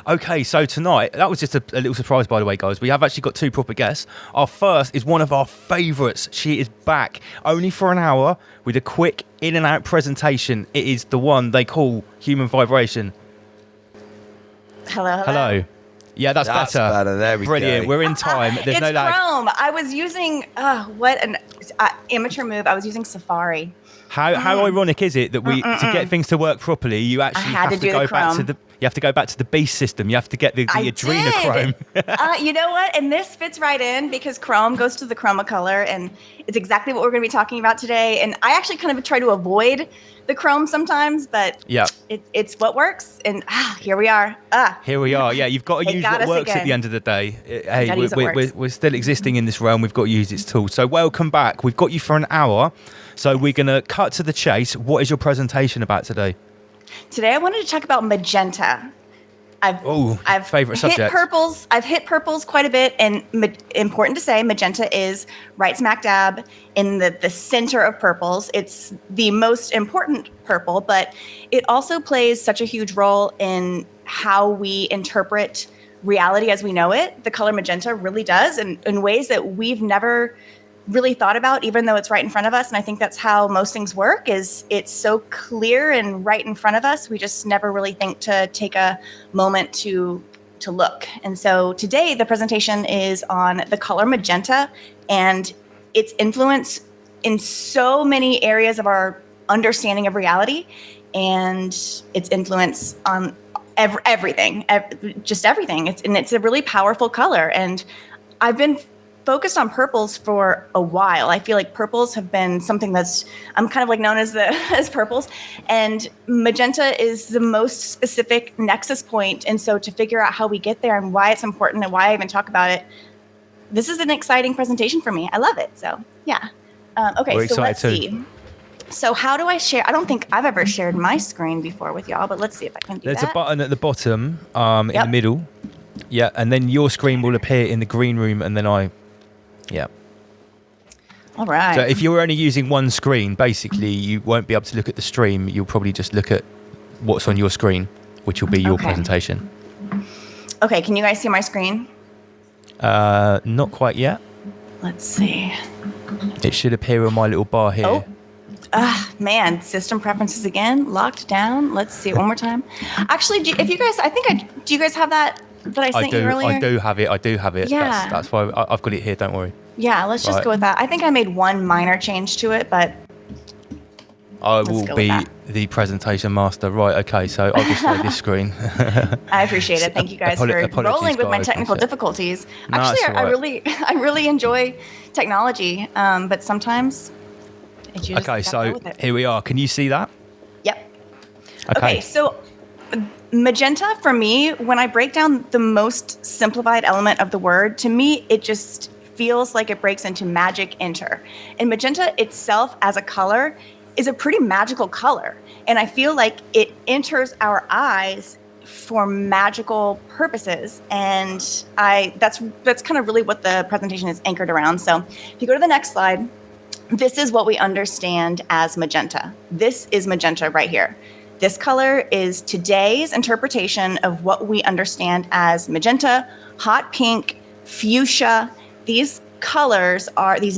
Okay, so tonight, that was just a little surprise, by the way, guys. We have actually got two proper guests. Our first is one of our favourites. She is back only for an hour with a quick in and out presentation. It is the one they call Human Vibration. Hello. Hello. Yeah, that's better. There we Brilliant. go. We're in time. There's it's no lag. Chrome. I was using what an amateur move. I was using Safari. How ironic is it that to get things to work properly, you actually have to go back to the beast system. You have to get the adrenochrome. You know what? And this fits right in because Chrome goes to the Chromacolor, and it's exactly what we're going to be talking about today. And I actually kind of try to avoid the Chrome sometimes, but it's what works. And here we are. Here we are. Yeah, you've got to use what works at the end of the day. Hey, we're still existing in this realm. We've got to use its tools. So welcome back. We've got you for an hour. So we're going to cut to the chase. What is your presentation about today? Today I wanted to talk about magenta. I've favorite subject. I've hit purples quite a bit, and important to say, magenta is right smack dab in the center of purples. It's the most important purple, but it also plays such a huge role in how we interpret reality as we know it. The color magenta really does, and in ways that we've never really thought about, even though it's right in front of us. And I think that's how most things work, is it's so clear and right in front of us. We just never really think to take a moment to look. And so today the presentation is on the color magenta and its influence in so many areas of our understanding of reality, and its influence on everything, just everything. It's a really powerful color. And I've been focused on purples for a while. I feel like purples have been something I'm kind of like known as as purples, and magenta is the most specific nexus point. And so to figure out how we get there and why it's important and why I even talk about it, this is an exciting presentation for me. I love it. So yeah. Okay, so let's see. So how do I share? I don't think I've ever shared my screen before with y'all, but let's see if I can do that. There's a button at the bottom in the middle. Yeah, and then your screen will appear in the green room, and then yeah. All right. So if you're only using one screen, basically you won't be able to look at the stream. You'll probably just look at what's on your screen, which will be your presentation. Okay, can you guys see my screen? Not quite yet. Let's see. It should appear on my little bar here. Oh, man, system preferences again, locked down. Let's see it one more time. Actually, do you guys have that I sent you earlier? I do have it. Yeah. That's why I've got it here. Don't worry. Yeah, let's just go with that. I think I made one minor change to it, but I will be the presentation master. Right, okay, so I'll just show this screen. I appreciate it. Thank you guys for rolling with my technical difficulties. Actually, I really enjoy technology, but sometimes you just okay, so here we are. Can you see that? Yep. Okay, so magenta, for me, when I break down the most simplified element of the word, to me, it just feels like it breaks into magic enter. And magenta itself as a color is a pretty magical color. And I feel like it enters our eyes for magical purposes. And that's kind of really what the presentation is anchored around. So if you go to the next slide, this is what we understand as magenta. This is magenta right here. This color is today's interpretation of what we understand as magenta, hot pink, fuchsia. These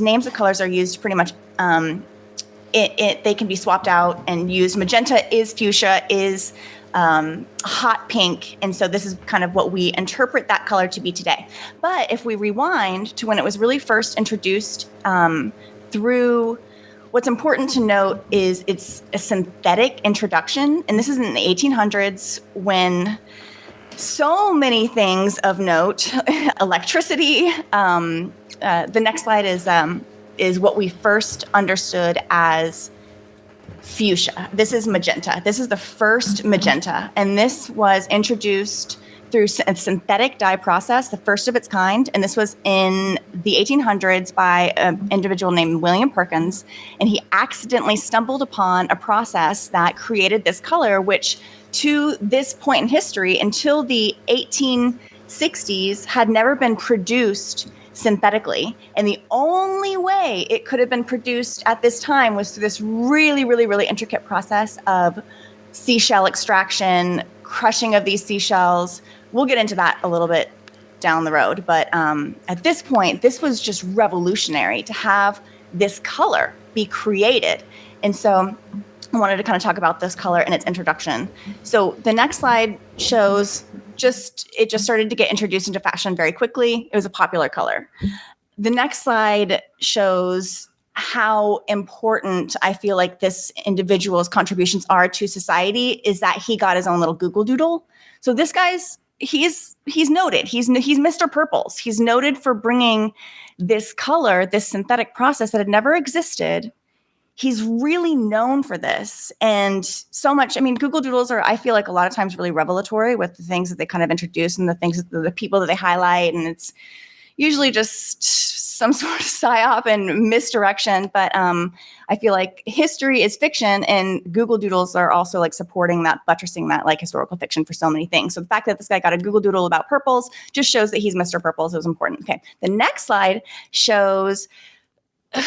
names of colors are used pretty much. They can be swapped out and used. Magenta is fuchsia, is hot pink. And so this is kind of what we interpret that color to be today. But if we rewind to when it was really first introduced through, what's important to note is it's a synthetic introduction. And this is in the 1800s when so many things of note, electricity. The next slide is what we first understood as fuchsia. This is magenta. This is the first magenta. And this was introduced through a synthetic dye process, the first of its kind. And this was in the 1800s by an individual named William Perkins. And he accidentally stumbled upon a process that created this color, which to this point in history, until the 1860s, had never been produced synthetically. And the only way it could have been produced at this time was through this really, really, really intricate process of seashell extraction, crushing of these seashells. We'll get into that a little bit down the road. But at this point, this was just revolutionary to have this color be created. And so I wanted to kind of talk about this color and its introduction. So the next slide shows it just started to get introduced into fashion very quickly. It was a popular color. The next slide shows how important I feel like this individual's contributions are to society is that he got his own little Google Doodle. So this guy's, he's noted. He's Mr. Purples. He's noted for bringing this color, this synthetic process that had never existed. He's really known for this. And so much, I mean, Google Doodles are, I feel like a lot of times really revelatory with the things that they kind of introduce and the things, the people that they highlight. And it's usually just some sort of psyop and misdirection. But I feel like history is fiction, and Google Doodles are also like supporting that, buttressing that like historical fiction for so many things. So the fact that this guy got a Google Doodle about purples just shows that he's Mr. Purples. It was important. Okay. The next slide shows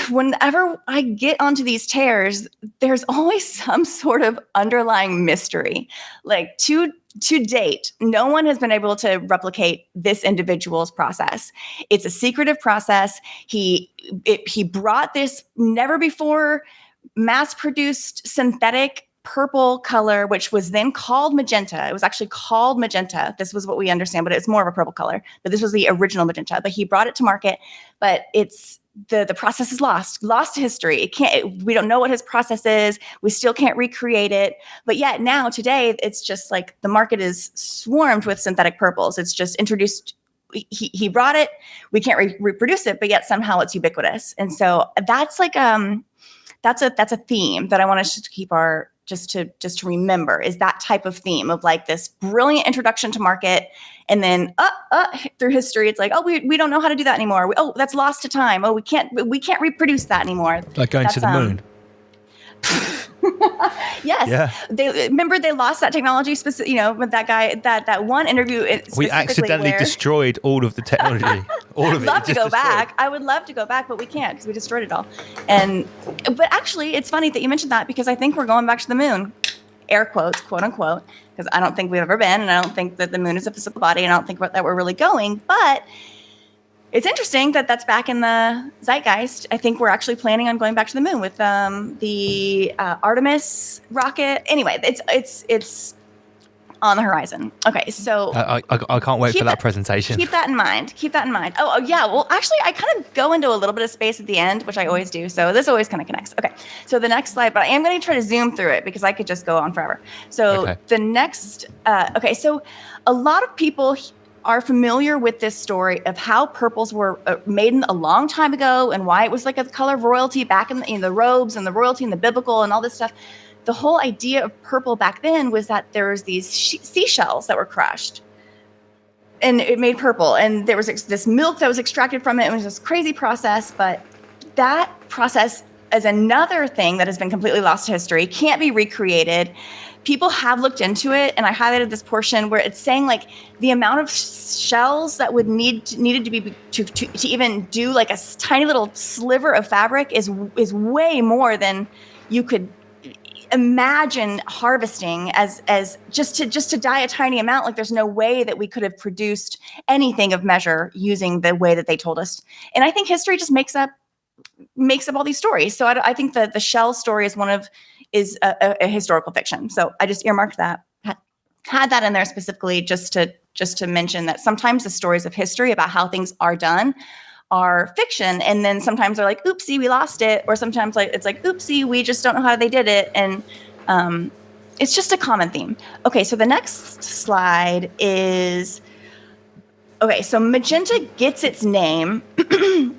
whenever I get onto these tears, there's always some sort of underlying mystery. Like to date, no one has been able to replicate this individual's process. It's a secretive process. He brought this never before mass-produced synthetic purple color, which was then called magenta. It was actually called magenta. This was what we understand, but it's more of a purple color. But this was the original magenta. But he brought it to market. But it's the process is lost to history. We don't know what his process is. We still can't recreate it. But yet now today, it's just like the market is swarmed with synthetic purples. It's just introduced. He brought it. We can't reproduce it, but yet somehow it's ubiquitous. And so that's like that's a theme that I want us to keep just to remember, is that type of theme of like this brilliant introduction to market, and then through history it's like, oh, we don't know how to do that anymore. That's lost to time. Oh, we can't reproduce that anymore. Like going to the moon. Yes. Yeah. They lost that technology with that guy, that one interview. We accidentally destroyed all of the technology. All of it. Love to go back. I would love to go back, but we can't because we destroyed it all. But actually, it's funny that you mentioned that, because I think we're going back to the moon, air quotes, quote unquote, because I don't think we've ever been, and I don't think that the moon is a physical body, and I don't think that we're really going. But it's interesting that that's back in the zeitgeist. I think we're actually planning on going back to the moon with the Artemis rocket. Anyway, it's on the horizon. Okay, so I can't wait for that presentation. Keep that in mind. Oh yeah. Well, actually, I kind of go into a little bit of space at the end, which I always do. So this always kind of connects. Okay. So the next slide, but I am going to try to zoom through it because I could just go on forever. So the next. Okay. So a lot of people are familiar with this story of how purples were made a long time ago, and why it was like a color of royalty back in the robes and the royalty and the biblical and all this stuff. The whole idea of purple back then was that there was these seashells that were crushed, and it made purple. And there was this milk that was extracted from it. It was this crazy process, but that process is another thing that has been completely lost to history, can't be recreated. People have looked into it, and I highlighted this portion where it's saying like the amount of shells that would needed to be to even do like a tiny little sliver of fabric is way more than you could imagine harvesting as just to dye a tiny amount. Like there's no way that we could have produced anything of measure using the way that they told us. And I think history just makes up all these stories. So I think that the shell story is a historical fiction. So I just earmarked that, had that in there specifically just to mention that sometimes the stories of history about how things are done are fiction, and then sometimes they're like, oopsie, we lost it, or sometimes it's like, oopsie, we just don't know how they did it. And it's just a common theme. Okay, so the next slide is, okay, so magenta gets its name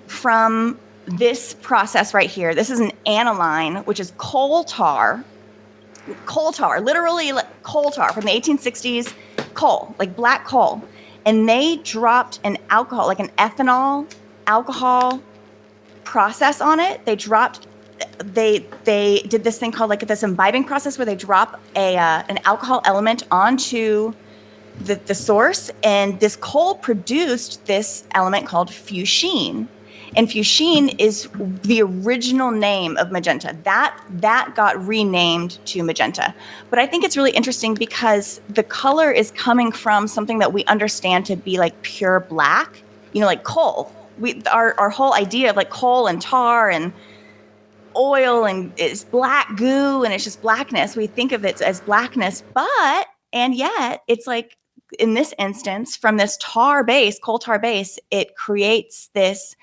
from this process right here. This is an aniline, which is coal tar, literally coal tar from the 1860s, coal, like black coal. And they dropped an alcohol, like an ethanol alcohol process on it. They did this thing called like this imbibing process where they drop an alcohol element onto the source, and this coal produced this element called fuchsin. And fuchsine is the original name of magenta. That got renamed to magenta. But I think it's really interesting because the color is coming from something that we understand to be like pure black, like coal. Our whole idea of like coal and tar and oil and it's black goo and it's just blackness. We think of it as blackness, and yet it's like in this instance, from this coal tar base, it creates this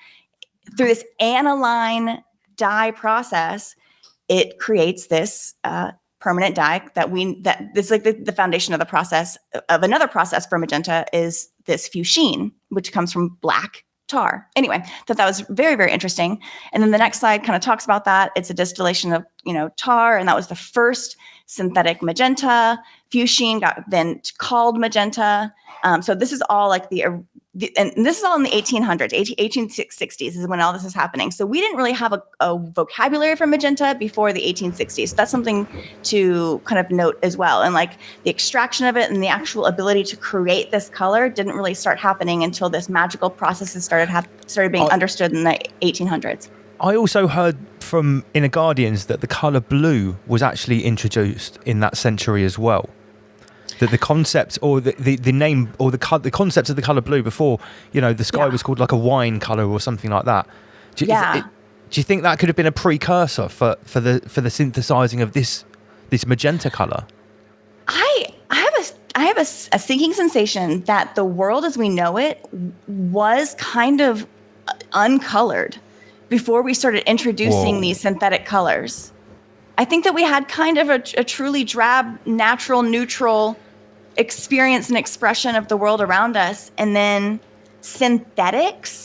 through this aniline dye process. It creates this permanent dye that is like the foundation of the process of another process for magenta is this fuchsine, which comes from black tar. Anyway, thought that was very, very interesting. And then the next slide kind of talks about that. It's a distillation of, tar, and that was the first synthetic magenta. Fuchsine got then called magenta. So this is all like and this is all in the 1800s, 1860s is when all this is happening. So we didn't really have a vocabulary for magenta before the 1860s. So that's something to kind of note as well. And like the extraction of it and the actual ability to create this color didn't really start happening until this magical processes started being understood in the 1800s. I also heard from Inner Guardians that the color blue was actually introduced in that century as well. That the concept or the name or the concept of the color blue before, the sky was called like a wine color or something like that. Do you think that could have been a precursor for the synthesizing of this magenta color? I have a sinking sensation that the world as we know it was kind of uncolored before we started introducing these synthetic colors. I think that we had kind of a truly drab, natural, neutral experience and expression of the world around us. And then synthetic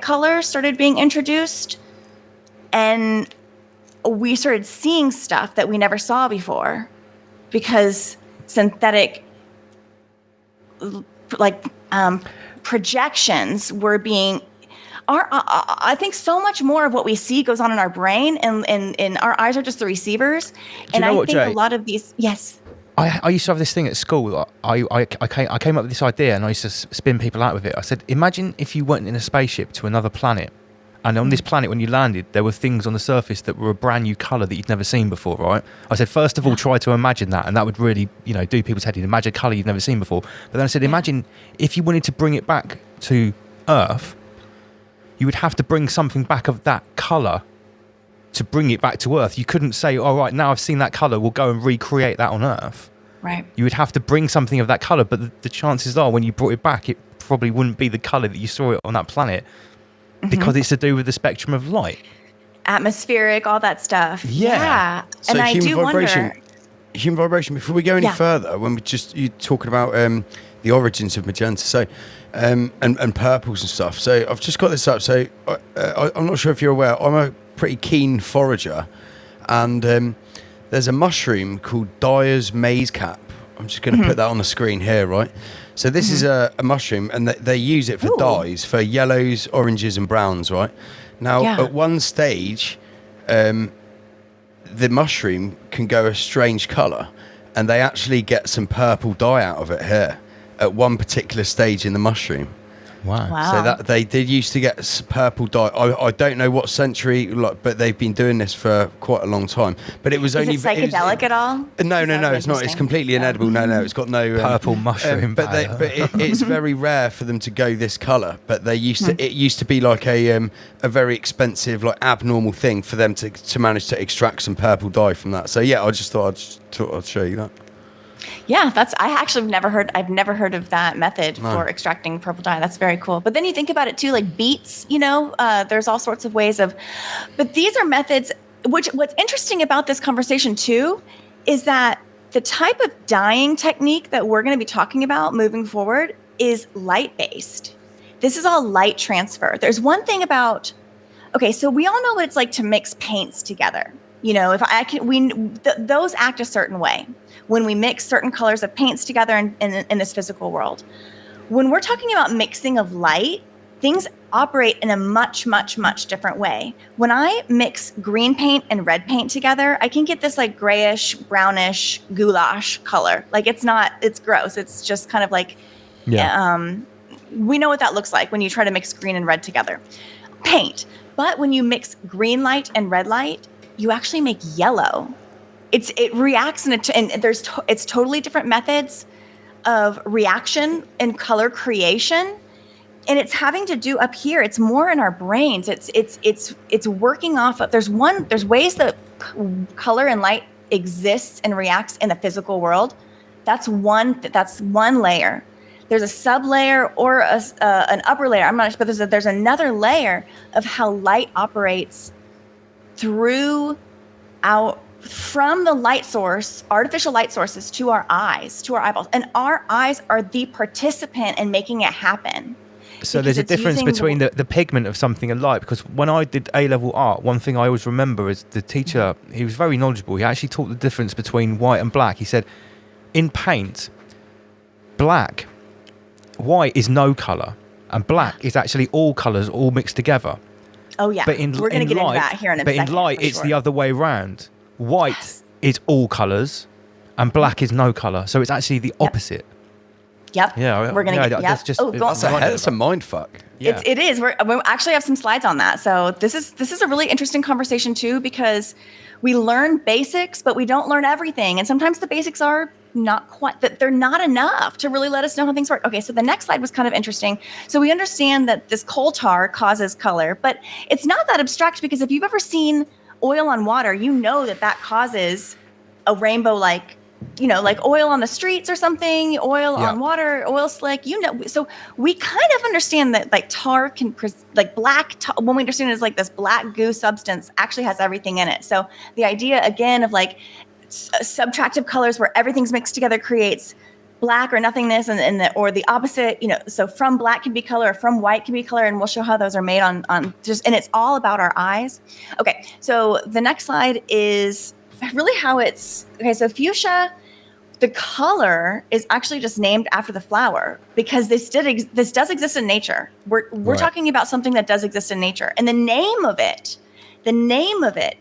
colors started being introduced. And we started seeing stuff that we never saw before because synthetic projections were being... I think so much more of what we see goes on in our brain, and our eyes are just the receivers. And I think a lot of these, yes. I used to have this thing at school. I came up with this idea, and I used to spin people out with it. I said, imagine if you went in a spaceship to another planet, and on this planet, when you landed, there were things on the surface that were a brand new color that you'd never seen before, right? I said, first of all, try to imagine that, and that would really, do people's head in. Imagine a color you've never seen before. But then I said, imagine if you wanted to bring it back to Earth, you would have to bring something back of that colour to bring it back to Earth. You couldn't say, all right, now I've seen that colour, we'll go and recreate that on Earth. Right. You would have to bring something of that colour, but the chances are when you brought it back, it probably wouldn't be the colour that you saw it on that planet because it's to do with the spectrum of light. Atmospheric, all that stuff. Yeah. So and I do wonder... Human vibration, before we go any further, when you're talking about the origins of magenta, so and purples and stuff. So I've just got this up. So I'm not sure if you're aware. I'm a pretty keen forager, and there's a mushroom called Dyer's maize cap. I'm just going to put that on the screen here, right? So this is a mushroom, and they use it for dyes, for yellows, oranges, and browns, right? Now, at one stage, the mushroom can go a strange colour, and they actually get some purple dye out of it here at one particular stage in the mushroom. Wow. So that they did used to get purple dye. I don't know what century, but they've been doing this for quite a long time. But it was only... Is it psychedelic at all? No, it's not. It's completely inedible. No, it's got no... purple mushroom. But it's very rare for them to go this colour. But they used to. It used to be like a very expensive, like abnormal thing for them to manage to extract some purple dye from that. So yeah, I just thought I'd show you that. Yeah, I've never heard of that method for extracting purple dye. That's very cool. But then you think about it too, like beets, there's all sorts of ways but these are methods, what's interesting about this conversation too, is that the type of dyeing technique that we're going to be talking about moving forward is light-based. This is all light transfer. There's one thing about, so we all know what it's like to mix paints together. Those act a certain way when we mix certain colors of paints together in this physical world. When we're talking about mixing of light, things operate in a much, much, much different way. When I mix green paint and red paint together, I can get this like grayish, brownish, goulash color. Like it's gross. It's just kind of like, we know what that looks like when you try to mix green and red together. Paint. But when you mix green light and red light, you actually make yellow. It reacts and it's totally different methods of reaction and color creation. And it's having to do up here. It's more in our brains. It's working off of, there's ways that color and light exists and reacts in the physical world. That's one layer. There's a sub layer or an upper layer. I'm not sure, but there's another layer of how light operates from the light source, artificial light sources, to our eyes, to our eyeballs. And our eyes are the participant in making it happen. So there's a difference between the pigment of something and light, because when I did A-level art, one thing I always remember is the teacher, he was very knowledgeable. He actually taught the difference between white and black. He said, in paint, white is no colour, and black is actually all colours all mixed together. Oh yeah, but we're going to get into that here in a second. But in light, it's the other way around. White is all colours, and black is no colour. So it's actually the opposite. Yep. Yeah, we're gonna get. That's just. That's a mind fuck. Yeah. It is. We actually have some slides on that. So this is a really interesting conversation too, because we learn basics, but we don't learn everything, and sometimes the basics are not quite, that they're not enough to really let us know how things work. Okay, so the next slide was kind of interesting. So we understand that this coal tar causes color, but it's not that abstract, because if you've ever seen oil on water, you know that causes a rainbow, like oil on the streets or something, oil on water, oil slick, So we kind of understand that like tar can, like black tar, when we understand it as like this black goo substance, actually has everything in it. So the idea again of like subtractive colors where everything's mixed together creates black or nothingness, or the opposite, so from black can be color, or from white can be color, and we'll show how those are made on just, and it's all about our eyes. Okay, so the next slide is really how it's, okay, so fuchsia, the color is actually just named after the flower, because this does exist in nature. We're talking about something that does exist in nature, and the name of it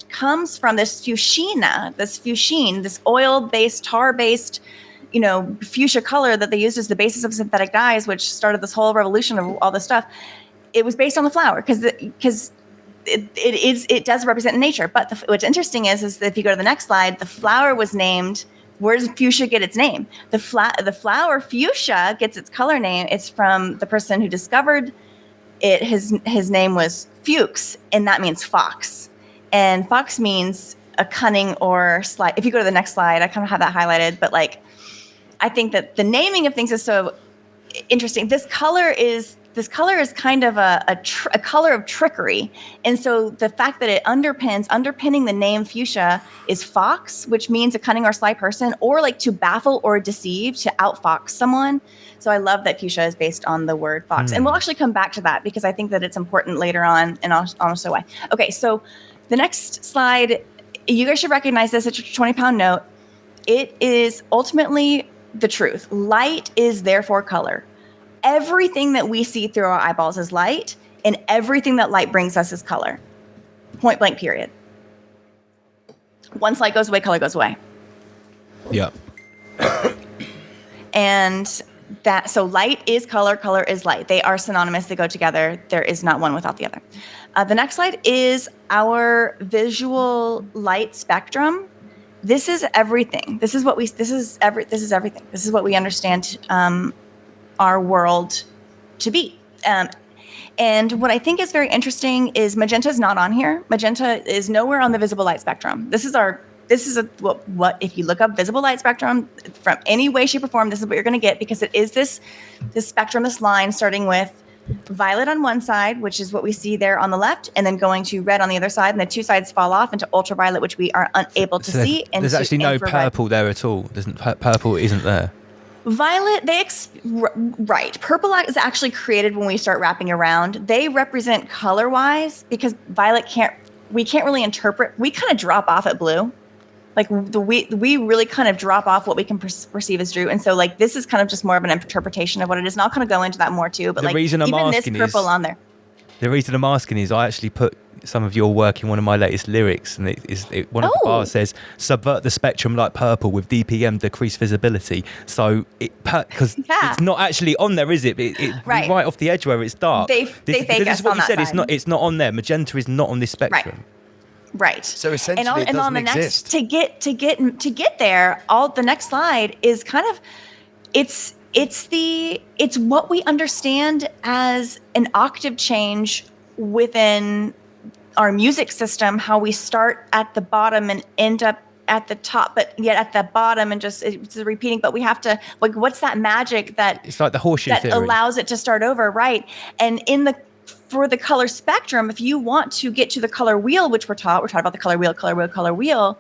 comes from this fuchsine, this oil-based, tar-based, fuchsia color that they used as the basis of synthetic dyes, which started this whole revolution of all this stuff. It was based on the flower because it does represent nature. But what's interesting is that if you go to the next slide, the flower was named. Where does fuchsia get its name? The flower fuchsia gets its color name. It's from the person who discovered it. His name was Fuchs, and that means fox. And fox means a cunning or sly. If you go to the next slide, I kind of have that highlighted. But like, I think that the naming of things is so interesting. This color is kind of a color of trickery. And so the fact that it underpinning the name fuchsia is fox, which means a cunning or sly person, or like to baffle or deceive, to outfox someone. So I love that fuchsia is based on the word fox. And we'll actually come back to that because I think that it's important later on, and I'll show why. Okay, so the next slide, you guys should recognize this. It's your 20-pound note. It is ultimately the truth. Light is therefore color. Everything that we see through our eyeballs is light, and everything that light brings us is color. Point blank, period. Once light goes away, color goes away. Yeah. And so light is color, color is light. They are synonymous, they go together. There is not one without the other. The next slide is our visual light spectrum. This is everything. This is everything. This is what we understand our world to be. And what I think is very interesting is magenta is not on here. Magenta is nowhere on the visible light spectrum. What if you look up visible light spectrum from any way, shape, or form, this is what you're going to get, because it is this spectrum, this line starting with violet on one side, which is what we see there on the left, and then going to red on the other side, and the two sides fall off into ultraviolet, which we are unable to see. And there's actually no purple there at all. Purple isn't there. Violet, right. Purple is actually created when we start wrapping around. They represent color-wise, because violet we can't really interpret. We kind of drop off at blue. Like we really kind of drop off what we can perceive as true. And so like this is kind of just more of an interpretation of what it is. And I'll kind of go into that more too. But the reason I'm even asking this purple on there. The reason I'm asking is I actually put some of your work in one of my latest lyrics, and one of the bars says, "Subvert the spectrum like purple with DPM, decrease visibility." So because it's not actually on there, is it? Right off the edge where it's dark. They fake us this is what on you that said. side. It's not on there. Magenta is not on this spectrum. Right. So essentially, it doesn't exist. To get there, the next slide is kind of it's what we understand as an octave change within our music system, how we start at the bottom and end up at the top, but yet at the bottom and it's repeating, but we have to, like, what's that magic that it's like the horseshoe that theory. Allows it to start over, right? And for the color spectrum, if you want to get to the color wheel, which we're taught about the color wheel,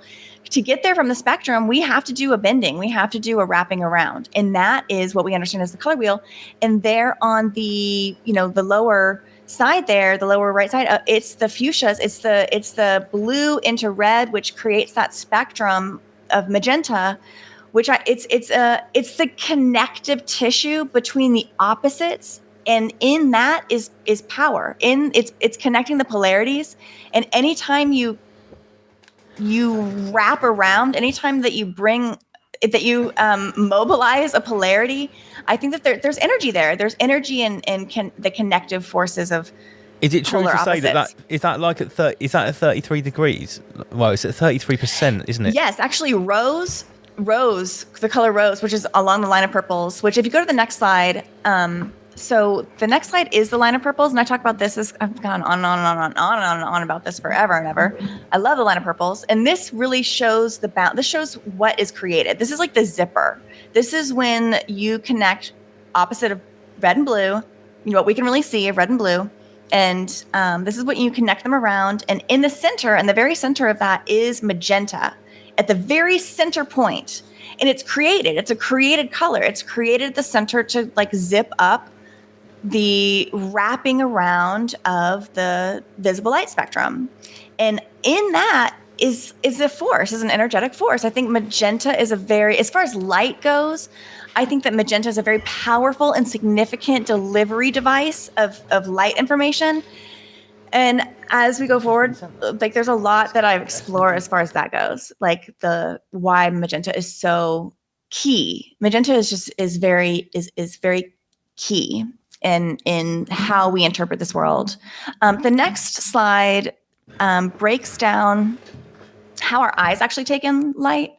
to get there from the spectrum, we have to do a bending. We have to do a wrapping around. And that is what we understand as the color wheel. And there on the, the lower side there, the lower right side, it's the fuchsias. It's the blue into red, which creates that spectrum of magenta, which it's the connective tissue between the opposites. And in that is power. It's connecting the polarities. And anytime you wrap around, anytime that you mobilize a polarity, I think that there's energy there. There's energy in the connective forces of. Is it true to say opposites. that is that like at at 33 degrees? Well, it's at 33%, isn't it? Yes, actually, rose, the color rose, which is along the line of purples. Which, if you go to the next slide. So the next slide is the line of purples, and I talk about this. I've gone on and on about this forever and ever. I love the line of purples, and this really shows this shows what is created. This is like the zipper. This is when you connect opposite of red and blue, what we can really see of red and blue, and this is what you connect them around. And in the center, and the very center of that is magenta, at the very center point, and it's created. It's a created color. It's created at the center to like zip up the wrapping around of the visible light spectrum. And in that is a force, is an energetic force. I think magenta is as far as light goes, I think that magenta is a very powerful and significant delivery device of light information. And as we go forward, like there's a lot that I explore as far as that goes, like why magenta is so key. Magenta is very key in how we interpret this world. The next slide breaks down how our eyes actually take in light.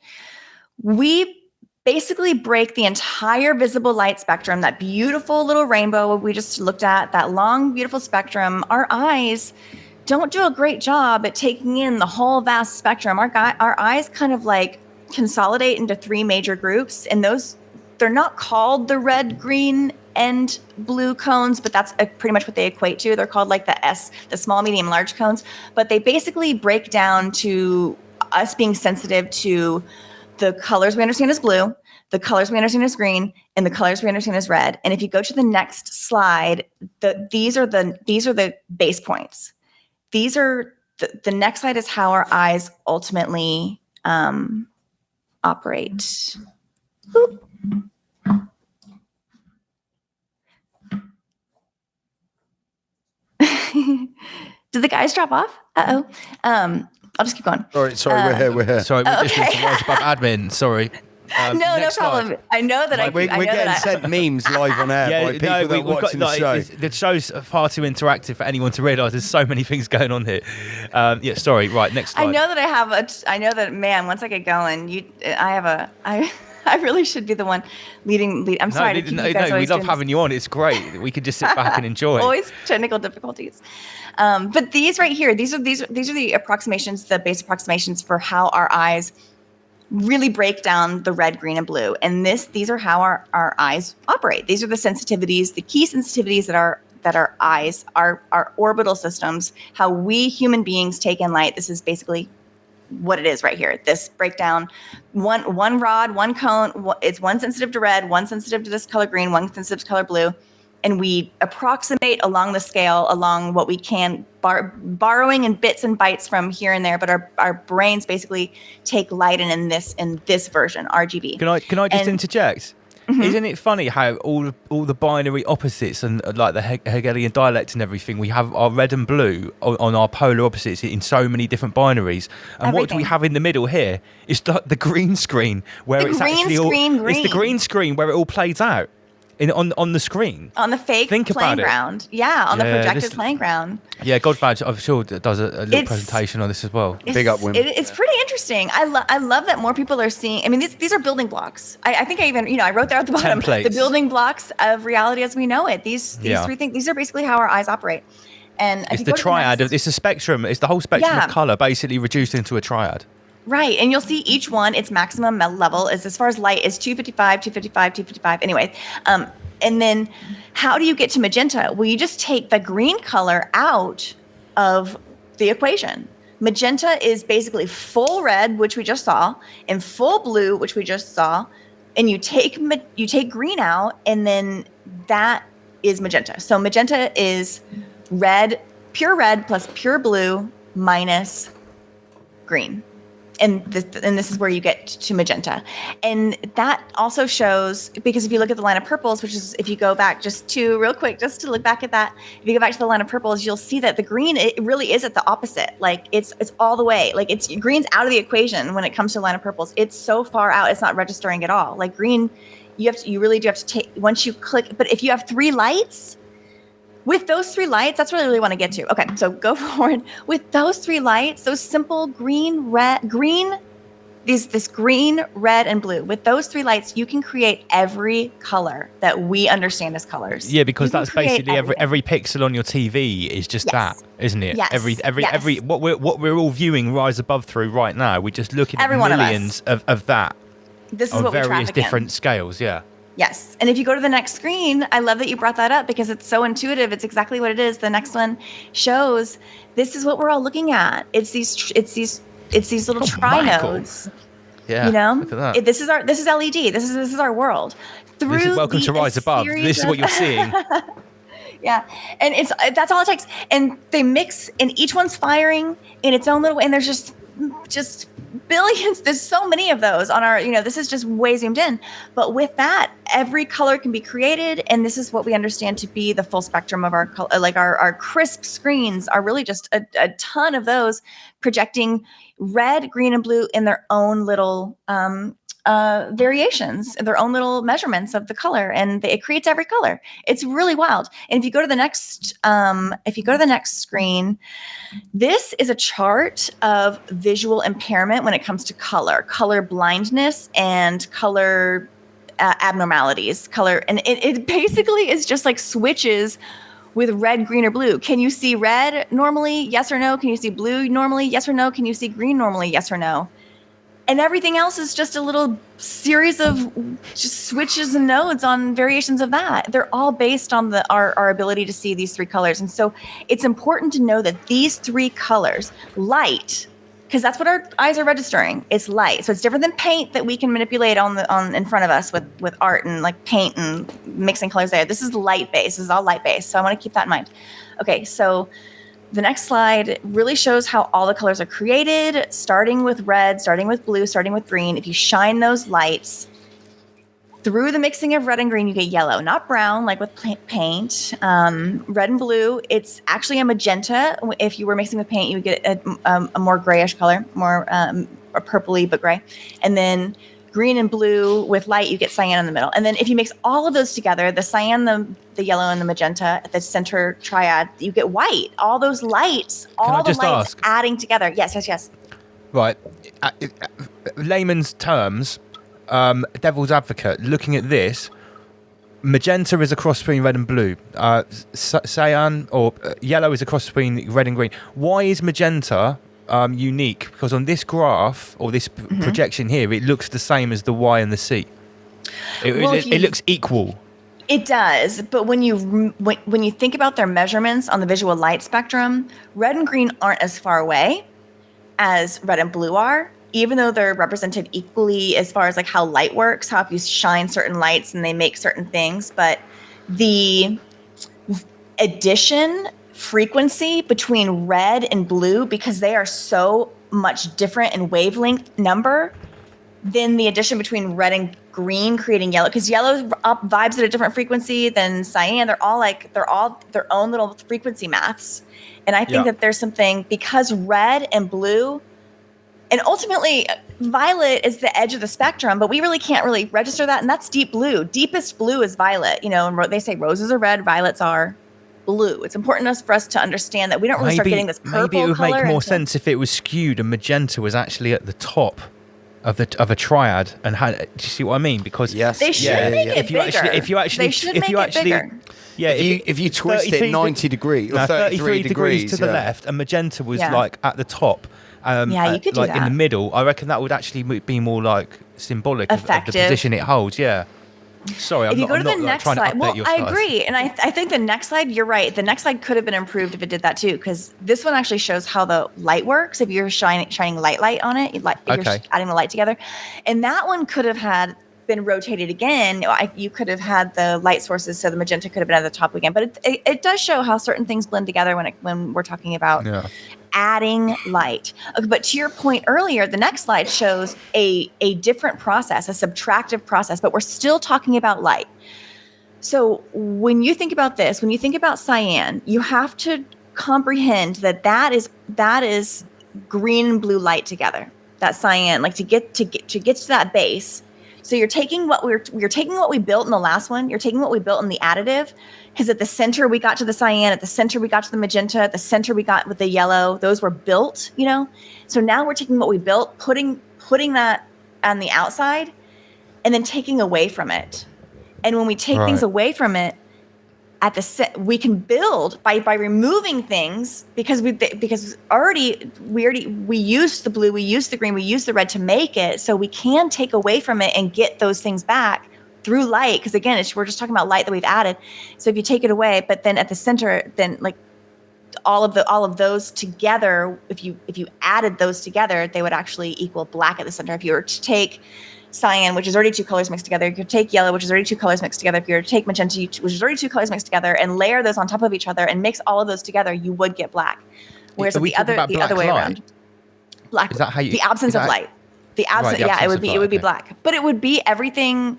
We basically break the entire visible light spectrum, that beautiful little rainbow we just looked at, that long, beautiful spectrum. Our eyes don't do a great job at taking in the whole vast spectrum. Our eyes kind of like consolidate into three major groups, and they're not called the red, green, and blue cones, but that's pretty much what they equate to. They're called like the small, medium, large cones, but they basically break down to us being sensitive to the colors we understand as blue, the colors we understand as green, and the colors we understand as red. And if you go to the next slide, these are the base points. These are the next slide is how our eyes ultimately operate. Boop. Did the guys drop off? Uh-oh. I'll just keep going. Sorry, we're here. Sorry, we're just doing some Rise Above admin. Sorry. No problem. Slide. I know that we're getting sent memes live on air by people that are watching the show. The show's far too interactive for anyone to realise there's so many things going on here. Sorry. Right, next slide. I know that man, once I get going, I really should be the one leading. I'm sorry. We love having you on. It's great. We could just sit back and enjoy. Always technical difficulties. But these right here, these are the approximations, the base approximations for how our eyes really break down the red, green, and blue. And these are how our eyes operate. These are the sensitivities, the key sensitivities that our eyes, our orbital systems, how we human beings take in light. This is basically what it is right here. This breakdown, one rod, one cone. It's one sensitive to red, one sensitive to this color green, one sensitive to color blue. And we approximate along the scale, along what we can, borrowing in bits and bytes from here and there. But our brains basically take light in this version, RGB. Can I just interject? Isn't it funny how all the binary opposites and like the Hegelian dialect and everything, we have our red and blue on our polar opposites in so many different binaries. And what do we have in the middle here? It's the green screen where it's actually it's the green screen where it all plays out. On the screen, on the fake playing ground, the projected playing ground. Yeah, Godfad, I'm sure does a little presentation on this as well. Big up, women. It's pretty interesting. I love that more people are seeing. I mean, these are building blocks. I think I even I wrote there at the bottom the building blocks of reality as we know it. These three things. These are basically how our eyes operate. And it's the triad. It's a spectrum. It's the whole spectrum of color basically reduced into a triad. Right, and you'll see each one, its maximum level is, as far as light, is 255, 255, 255. Anyway, and then how do you get to magenta? Well, you just take the green color out of the equation. Magenta is basically full red, which we just saw, and full blue, which we just saw, and you take green out, and then that is magenta. So magenta is pure red plus pure blue minus green. And this is where you get to magenta. And that also shows, because if you look at the line of purples, which is, if you go back just to look back at that, if you go back to the line of purples, you'll see that the green, it really is at the opposite. Like it's all the way, like it's green's out of the equation when it comes to the line of purples. It's so far out, it's not registering at all. Like green, you really do have to take, once you click, but if you have 3 lights, with those 3 lights, that's what I really want to get to. Okay, so go forward. With those 3 lights, those simple this green, red, and blue. With those 3 lights, you can create every color that we understand as colors. Yeah, because that's basically every pixel on your TV is just that, isn't it? Yes. Every what we're all viewing rise above through right now. We're just looking at millions of that. This is what we traffic in. Various different scales. Yeah. Yes. And if you go to the next screen, I love that you brought that up because it's so intuitive. It's exactly what it is. The next one shows this is what we're all looking at. It's these little trinodes. Yeah. You know? Look at that. This is LED. This is our world. This is welcome to Rise Above. This is what you're seeing. Yeah. And that's all it takes. And they mix, and each one's firing in its own little way. And there's just billions. There's so many of those on our, this is just way zoomed in. But with that, every color can be created. And this is what we understand to be the full spectrum of our color. Like our crisp screens are really just a ton of those projecting red, green, and blue in their own little variations, their own little measurements of the color, and it creates every color. It's really wild. And if you go to the next screen, this is a chart of visual impairment when it comes to color blindness, and color abnormalities. And it basically is just like switches with red, green, or blue. Can you see red normally? Yes or no? Can you see blue normally? Yes or no? Can you see green normally? Yes or no? And everything else is just a little series of just switches and nodes on variations of that. They're all based on our ability to see these 3 colors. And so it's important to know that these 3 colors, light, because that's what our eyes are registering. It's light. So it's different than paint that we can manipulate on in front of us with art and like paint and mixing colors there. This is light based. This is all light based. So I want to keep that in mind. Okay, so the next slide really shows how all the colors are created, starting with red, starting with blue, starting with green. If you shine those lights through the mixing of red and green, you get yellow, not brown like with paint. Red and blue, it's actually a magenta. If you were mixing with paint, you would get a more grayish color, more or purpley but gray. And then green and blue with light, you get cyan in the middle. And then if you mix all of those together, the cyan, the yellow, and the magenta at the center triad, you get white. All those lights, all the lights adding together. Yes. Right. Layman's terms, devil's advocate, looking at this, magenta is a cross between red and blue. Cyan or yellow is a cross between red and green. Why is magenta unique? Because on this graph or this projection here, it looks the same as the Y and the C. It looks equal. It does, but when you think about their measurements on the visual light spectrum, red and green aren't as far away as red and blue are, even though they're represented equally as far as like how light works, how if you shine certain lights and they make certain things, but the addition frequency between red and blue, because they are so much different in wavelength number, then the addition between red and green creating yellow, because yellow vibes at a different frequency than cyan. They're all their own little frequency maths. And I think that there's something, because red and blue, and ultimately violet is the edge of the spectrum, but we really can't really register that. And that's deep blue. Deepest blue is violet. And they say roses are red, violets are blue. It's important for us to understand that we don't really start getting this purple color. Maybe it would make more sense if it was skewed and magenta was actually at the top of a triad and had. Do you see what I mean? Because they should make it bigger. If you actually yeah, if you twist it 90 degrees or 33 degrees to the left, and magenta was like at the top. You could do like that. in the middle. I reckon that would actually be more like symbolic of the position it holds. Yeah. Sorry, I'm not trying to update your slides. I agree. And I think the next slide, you're right. The next slide could have been improved if it did that too, because this one actually shows how the light works. If you're shining light on it, you're adding the light together. And that one could have been rotated again. You could have had the light sources, so the magenta could have been at the top again. But it does show how certain things blend together when we're talking about adding light. But to your point earlier, the next slide shows a different process, a subtractive process, but we're still talking about light. So when you think about this, when you think about cyan, you have to comprehend that is green and blue light together. That cyan, like to get to that base. So you're taking what we built in the last one. You're taking what we built in the additive, because at the center we got to the cyan, at the center we got to the magenta, at the center we got with the yellow. Those were built, So now we're taking what we built, putting that on the outside, and then taking away from it. And when we take things away from it, we can build by removing things, because we used the blue, we used the green, we used the red to make it, so we can take away from it and get those things back through light. Because again, we're just talking about light that we've added. So if you take it away, but then at the center, then like all of those together, if you added those together, they would actually equal black at the center. If you were to take cyan, which is already two colors mixed together, you could take yellow, which is already two colors mixed together. If you were to take magenta, which is already two colors mixed together, and layer those on top of each other and mix all of those together, you would get black. Whereas the other way around, black. Is that how you? The absence of light. The absence. Yeah, it would be black, but it would be everything.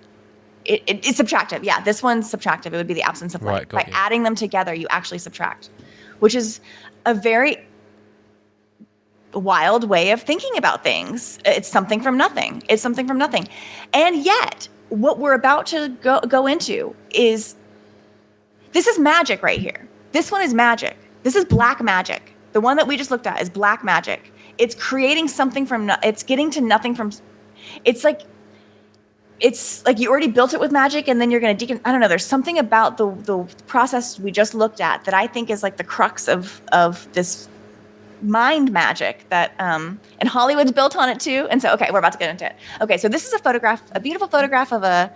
It's subtractive. Yeah, this one's subtractive. It would be the absence of light. By adding them together, you actually subtract, which is a very wild way of thinking about things. It's something from nothing. And yet, what we're about to go into is, this is magic right here. This one is magic. This is black magic. The one that we just looked at is black magic. It's creating something from, it's getting to nothing from, it's like you already built it with magic, and then you're going to I don't know. There's something about the process we just looked at that I think is like the crux of this mind magic that and Hollywood's built on it too. And so we're about to get into it. Okay, so this is a beautiful photograph of a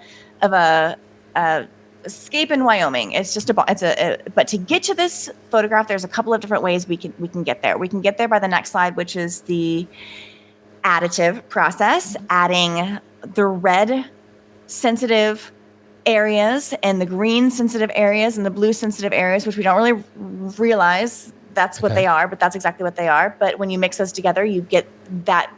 escape in Wyoming. It's just but to get to this photograph, there's a couple of different ways we can get there. We can get there by the next slide, which is the additive process, adding the red sensitive areas and the green sensitive areas and the blue sensitive areas, which we don't really realize that's what they are, but that's exactly what they are. But when you mix those together, you get that,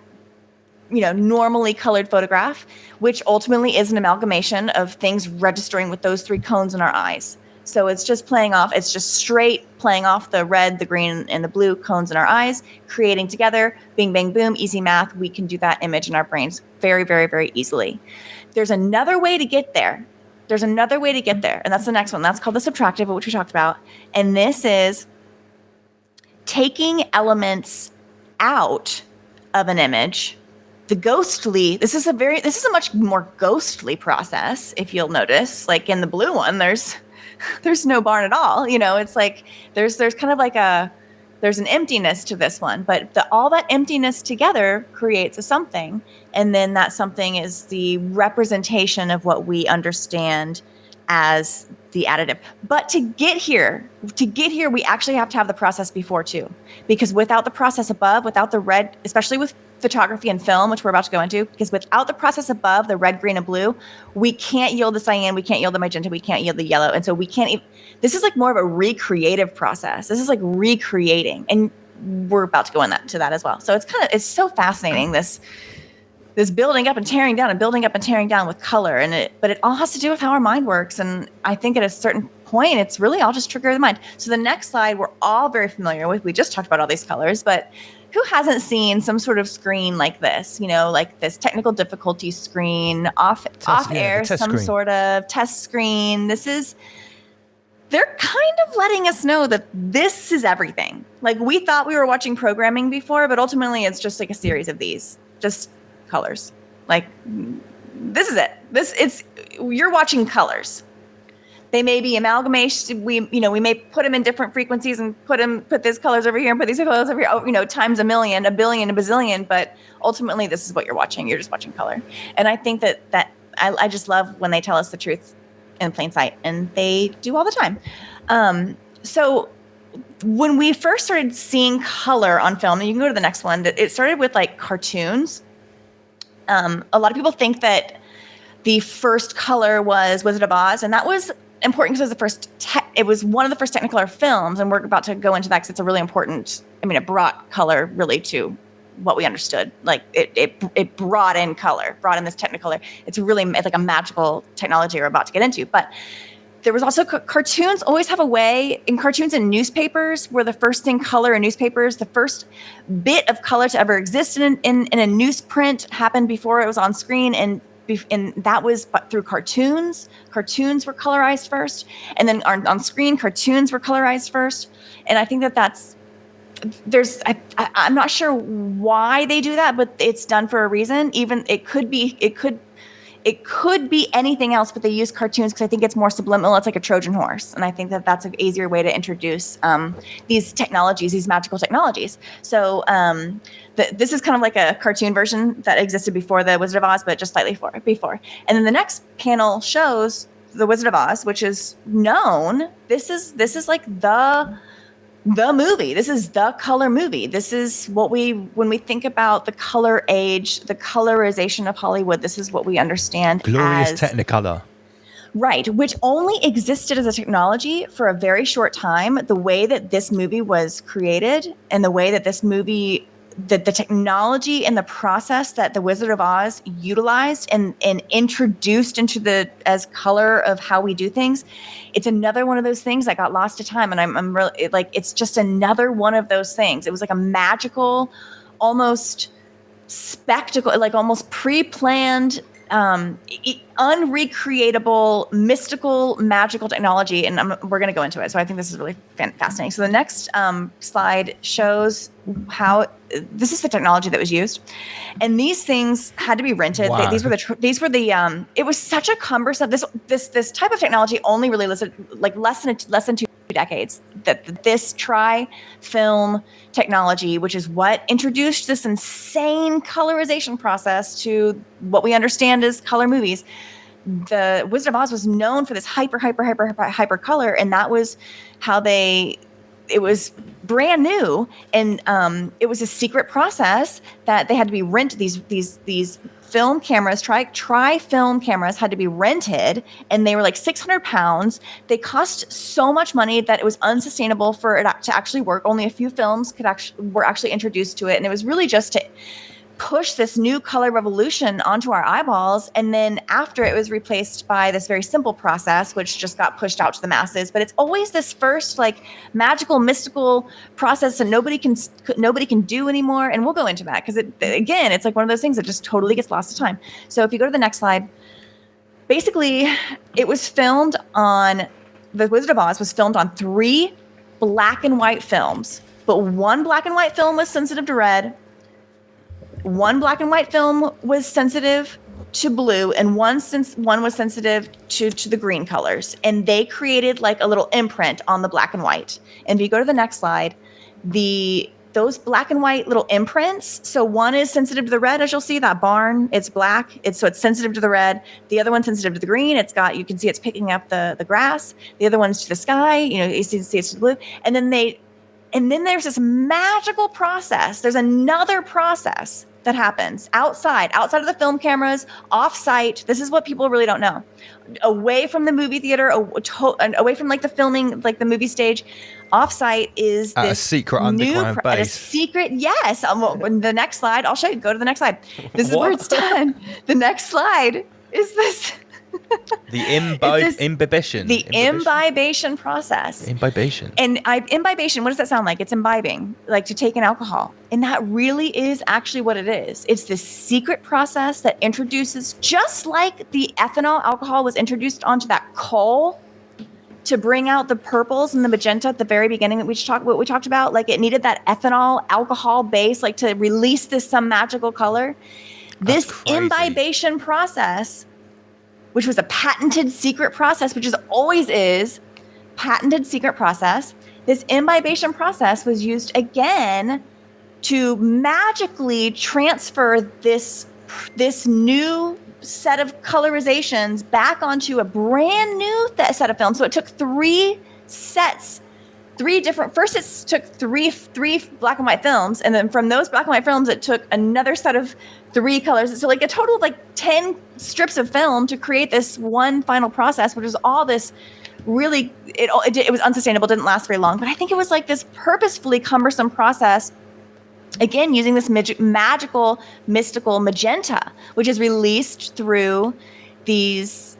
normally colored photograph, which ultimately is an amalgamation of things registering with those three cones in our eyes. So it's just straight playing off the red, the green, and the blue cones in our eyes, creating together, bing, bang, boom, easy math. We can do that image in our brains very, very, very easily. There's another way to get there. And that's the next one. That's called the subtractive, which we talked about. And this is taking elements out of an image. This is a much more ghostly process, if you'll notice. Like in the blue one, there's no barn at all. It's like there's kind of like there's an emptiness to this one, but all that emptiness together creates a something. And then that something is the representation of what we understand as the additive. But to get here, we actually have to have the process before too, because without the process above, without the red, especially with photography and film, which we're about to go into, because without the process above, the red, green, and blue, we can't yield the cyan, we can't yield the magenta, we can't yield the yellow. And so we can't this is like more of a recreative process. This is like recreating, and we're about to go into that as well. So it's so fascinating, this this building up and tearing down and building up and tearing down with color. But it all has to do with how our mind works. And I think at a certain point, it's really all just trigger of the mind. So the next slide, we're all very familiar with. We just talked about all these colors, but who hasn't seen some sort of screen like this, like this technical difficulty screen, off air, some screen. Sort of test screen. They're kind of letting us know that this is everything. Like, we thought we were watching programming before, but ultimately it's just like a series of these, just colors. Like, this is it. You're watching colors. They may be amalgamation. We may put them in different frequencies and put these colors over here and put these colors over here, times a million, a billion, a bazillion. But ultimately, this is what you're watching. You're just watching color. And I think that I just love when they tell us the truth in plain sight, and they do all the time. So when we first started seeing color on film, and you can go to the next one, it started with like cartoons. A lot of people think that the first color was Wizard of Oz, and that was important because it was one of the first Technicolor films, and we're about to go into that because it's a really important. It brought color really to what we understood. Like it brought in color, brought in this Technicolor. It's like a magical technology we're about to get into. But there was also cartoons always have a way in cartoons and newspapers were the first thing color in newspapers. The first bit of color to ever exist in a newsprint happened before it was on screen, and that was through cartoons. Cartoons were colorized first, and then on screen, cartoons were colorized first. And I think I'm not sure why they do that, but it's done for a reason. Even it could be anything else, but they use cartoons because I think it's more subliminal. It's like a Trojan horse, and I think that's an easier way to introduce these technologies, these magical technologies. So this is kind of like a cartoon version that existed before the Wizard of Oz, but just slightly before. And then the next panel shows the Wizard of Oz, which is known. This is like the movie. This is the color movie. This is when we think about the color age, the colorization of Hollywood, this is what we understand glorious as Technicolor. Right, which only existed as a technology for a very short time. The way that this movie was created and the way that this movie, the technology and the process that the Wizard of Oz utilized and introduced into as color of how we do things, it's another one of those things that got lost to time. And I'm really like, it's just another one of those things. It was like a magical, almost spectacle, like almost pre-planned, unrecreatable, mystical, magical technology. And we're going to go into it. So I think this is really fascinating. So the next slide shows how this is the technology that was used, and these things had to be rented. Wow. These were the. It was such a cumbersome. This type of technology only really lasted like less than 2 decades. That this tri-film technology, which is what introduced this insane colorization process to what we understand as color movies. The Wizard of Oz was known for this hyper color, and that was how it was brand new, and it was a secret process that they had to be rented. These film cameras, tri-film cameras, had to be rented, and they were like 600 pounds. They cost so much money that it was unsustainable for it to actually work. Only a few films were actually introduced to it, and it was really just to push this new color revolution onto our eyeballs. And then after, it was replaced by this very simple process, which just got pushed out to the masses. But it's always this first like magical, mystical process that nobody can do anymore. And we'll go into that because it's like one of those things that just totally gets lost to time. So if you go to the next slide, basically it was filmed on, the Wizard of Oz was filmed on 3 black and white films, but one black and white film was sensitive to red. One black and white film was sensitive to blue, and one was sensitive to the green colors. And they created like a little imprint on the black and white. And if you go to the next slide, those black and white little imprints. So one is sensitive to the red, as you'll see, that barn, it's black. So it's sensitive to the red. The other one's sensitive to the green. You can see it's picking up the grass. The other one's to the sky. You see it's to the blue. And then there's this magical process. There's another process that happens outside of the film cameras, off-site. This is what people really don't know. Away from the movie theater, away from like the filming, like the movie stage, off-site is at this a secret underground base. At a secret, yes. The next slide, I'll show you. Go to the next slide. This is where it's done. The next slide is this. The imbibition. The imbibation process. Imbibation. And imbibation, what does that sound like? It's imbibing, like to take in alcohol. And that really is actually what it is. It's this secret process that introduces, just like the ethanol alcohol was introduced onto that coal to bring out the purples and the magenta at the very beginning that what we talked about. Like it needed that ethanol alcohol base, like to release some magical color. This imbibation process, which was a patented secret process, which always is patented secret process. This imbibation process was used again to magically transfer this new set of colorizations back onto a brand new set of films. So it took first it took three black and white films, and then from those black and white films, it took another set of 3 colors. So like a total of like 10 strips of film to create this one final process, which was all this really, it was unsustainable, didn't last very long. But I think it was like this purposefully cumbersome process, again, using this magical, mystical magenta, which is released through these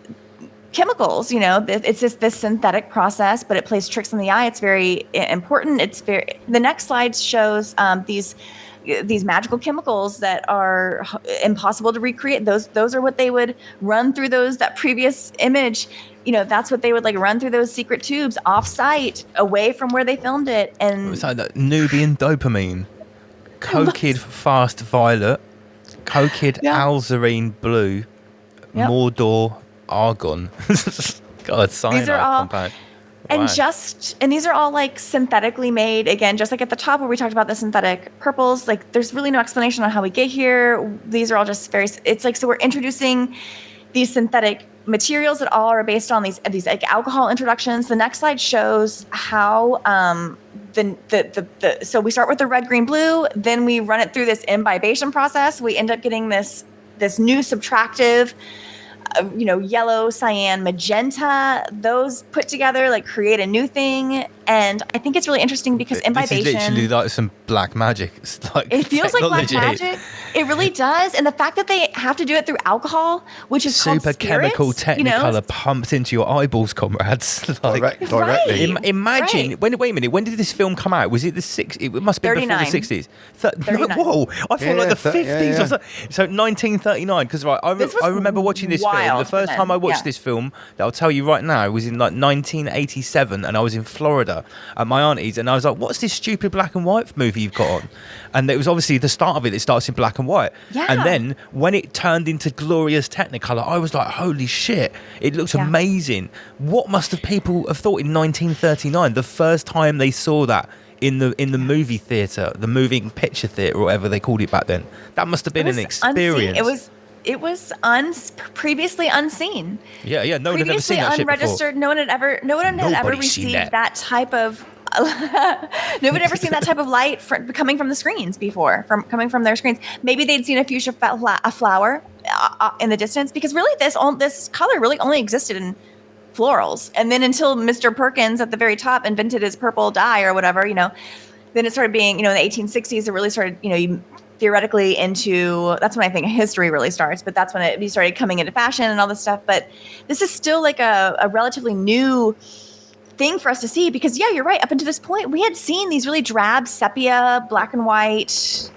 chemicals. It's just this synthetic process, but it plays tricks on the eye. It's very important. The next slide shows these magical chemicals that are impossible to recreate. Those are what they would run through that previous image. That's what they would like run through those secret tubes off-site, away from where they filmed it. And it's like that Nubian dopamine, Cokeid fast violet, Cokeid alzarine blue, Mordor argon. God, cyanide compound. And these are all like synthetically made, again, just like at the top where we talked about the synthetic purples. Like there's really no explanation on how we get here. These are all just it's like, so we're introducing these synthetic materials that all are based on these like alcohol introductions. The next slide shows how so we start with the red, green, blue, then we run it through this imbibation process. We end up getting this new subtractive, yellow, cyan, magenta. Those put together like create a new thing. And I think it's really interesting because imbibation, this is literally like some black magic. It's like it feels technology. Like black magic. It really does. And the fact that they have to do it through alcohol, which is super called chemical Technicolor pumped into your eyeballs, comrades. Directly. Imagine wait a minute. When did this film come out? Was it the 60s? It must have been before the 60s. 39. Whoa! I thought like the 50s or something. So 1939. Because I remember watching this film. The first time I watched this film, that I'll tell you right now, was in like 1987, and I was in Florida at my auntie's, and I was like, "What's this stupid black and white movie you've got on?" And it was obviously the start of it. It starts in black and white, and then when it turned into glorious Technicolor, I was like, "Holy shit! It looks amazing!" What must have people have thought in 1939, the first time they saw that in the movie theater, the moving picture theater, or whatever they called it back then? That must have been an experience. It was previously unseen. Yeah. No one had ever seen that shit before. No one had ever received that type of. Nobody had ever seen that type of light coming from the screens before, coming from their screens. Maybe they'd seen a fuchsia flower in the distance, because really this color really only existed in florals. And then until Mr. Perkins at the very top invented his purple dye or whatever, then it started being, in the 1860s, it really started, theoretically into, that's when I think history really starts, but that's when it started coming into fashion and all this stuff. But this is still like a relatively new thing for us to see, because you're right, up until this point we had seen these really drab sepia, black and white,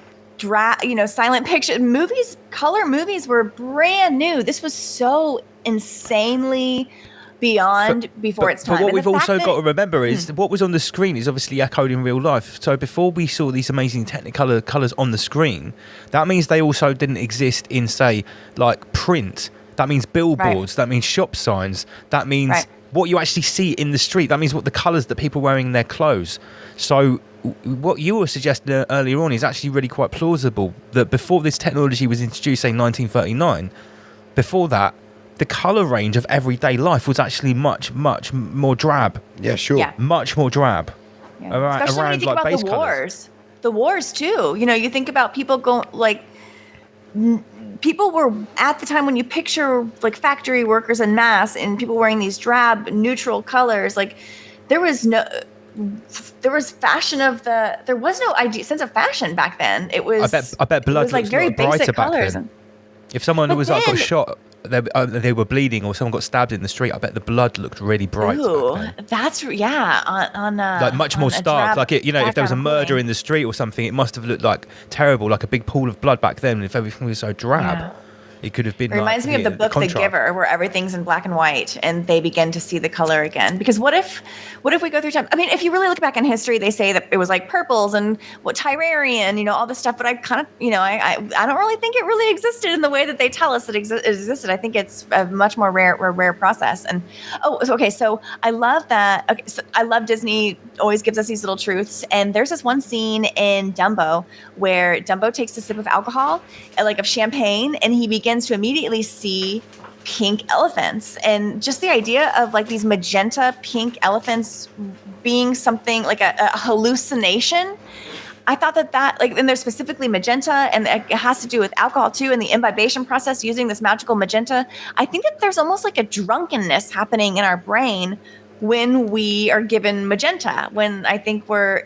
silent picture movies. Color movies were brand new. This was so insanely beyond before its time. But what we've also got to remember is what was on the screen is obviously echoed in real life. So before we saw these amazing Technicolor colours on the screen, that means they also didn't exist in, say, like print. That means billboards. That means shop signs. That means what you actually see in the street. That means what the colours that people are wearing in their clothes. So what you were suggesting earlier on is actually really quite plausible, that before this technology was introduced, say 1939, before that, the colour range of everyday life was actually much, much more drab. Yeah, sure. Yeah. Much more drab. Especially when you think about the wars. The wars, too. You think about people going, like, people were at the time when you picture like factory workers en masse and people wearing these drab neutral colors, like there was no sense of fashion back then. It was I bet blood was like looks very a lot brighter basic back colors. then. If someone was got shot, they were bleeding, or someone got stabbed in the street, I bet the blood looked really bright. Ooh, back then. that's on like much more stark. Like if there was a murder in the street or something, it must have looked like terrible, like a big pool of blood back then. If everything was so drab. Yeah. It could have been. It reminds me of the book The Giver, where everything's in black and white, and they begin to see the color again. Because what if we go through time? I mean, if you really look back in history, they say that it was like purples and Tyrarian, all this stuff. But I kind of, I don't really think it really existed in the way that they tell us it existed. I think it's a much more rare process. And so I love that. Okay, so I love Disney always gives us these little truths. And there's this one scene in Dumbo where Dumbo takes a sip of alcohol, like of champagne, and he begins to immediately see pink elephants. And just the idea of like these magenta pink elephants being something like a hallucination. I thought that like, and they're specifically magenta, and it has to do with alcohol too, and the imbibition process using this magical magenta. I think that there's almost like a drunkenness happening in our brain when we are given magenta, when I think we're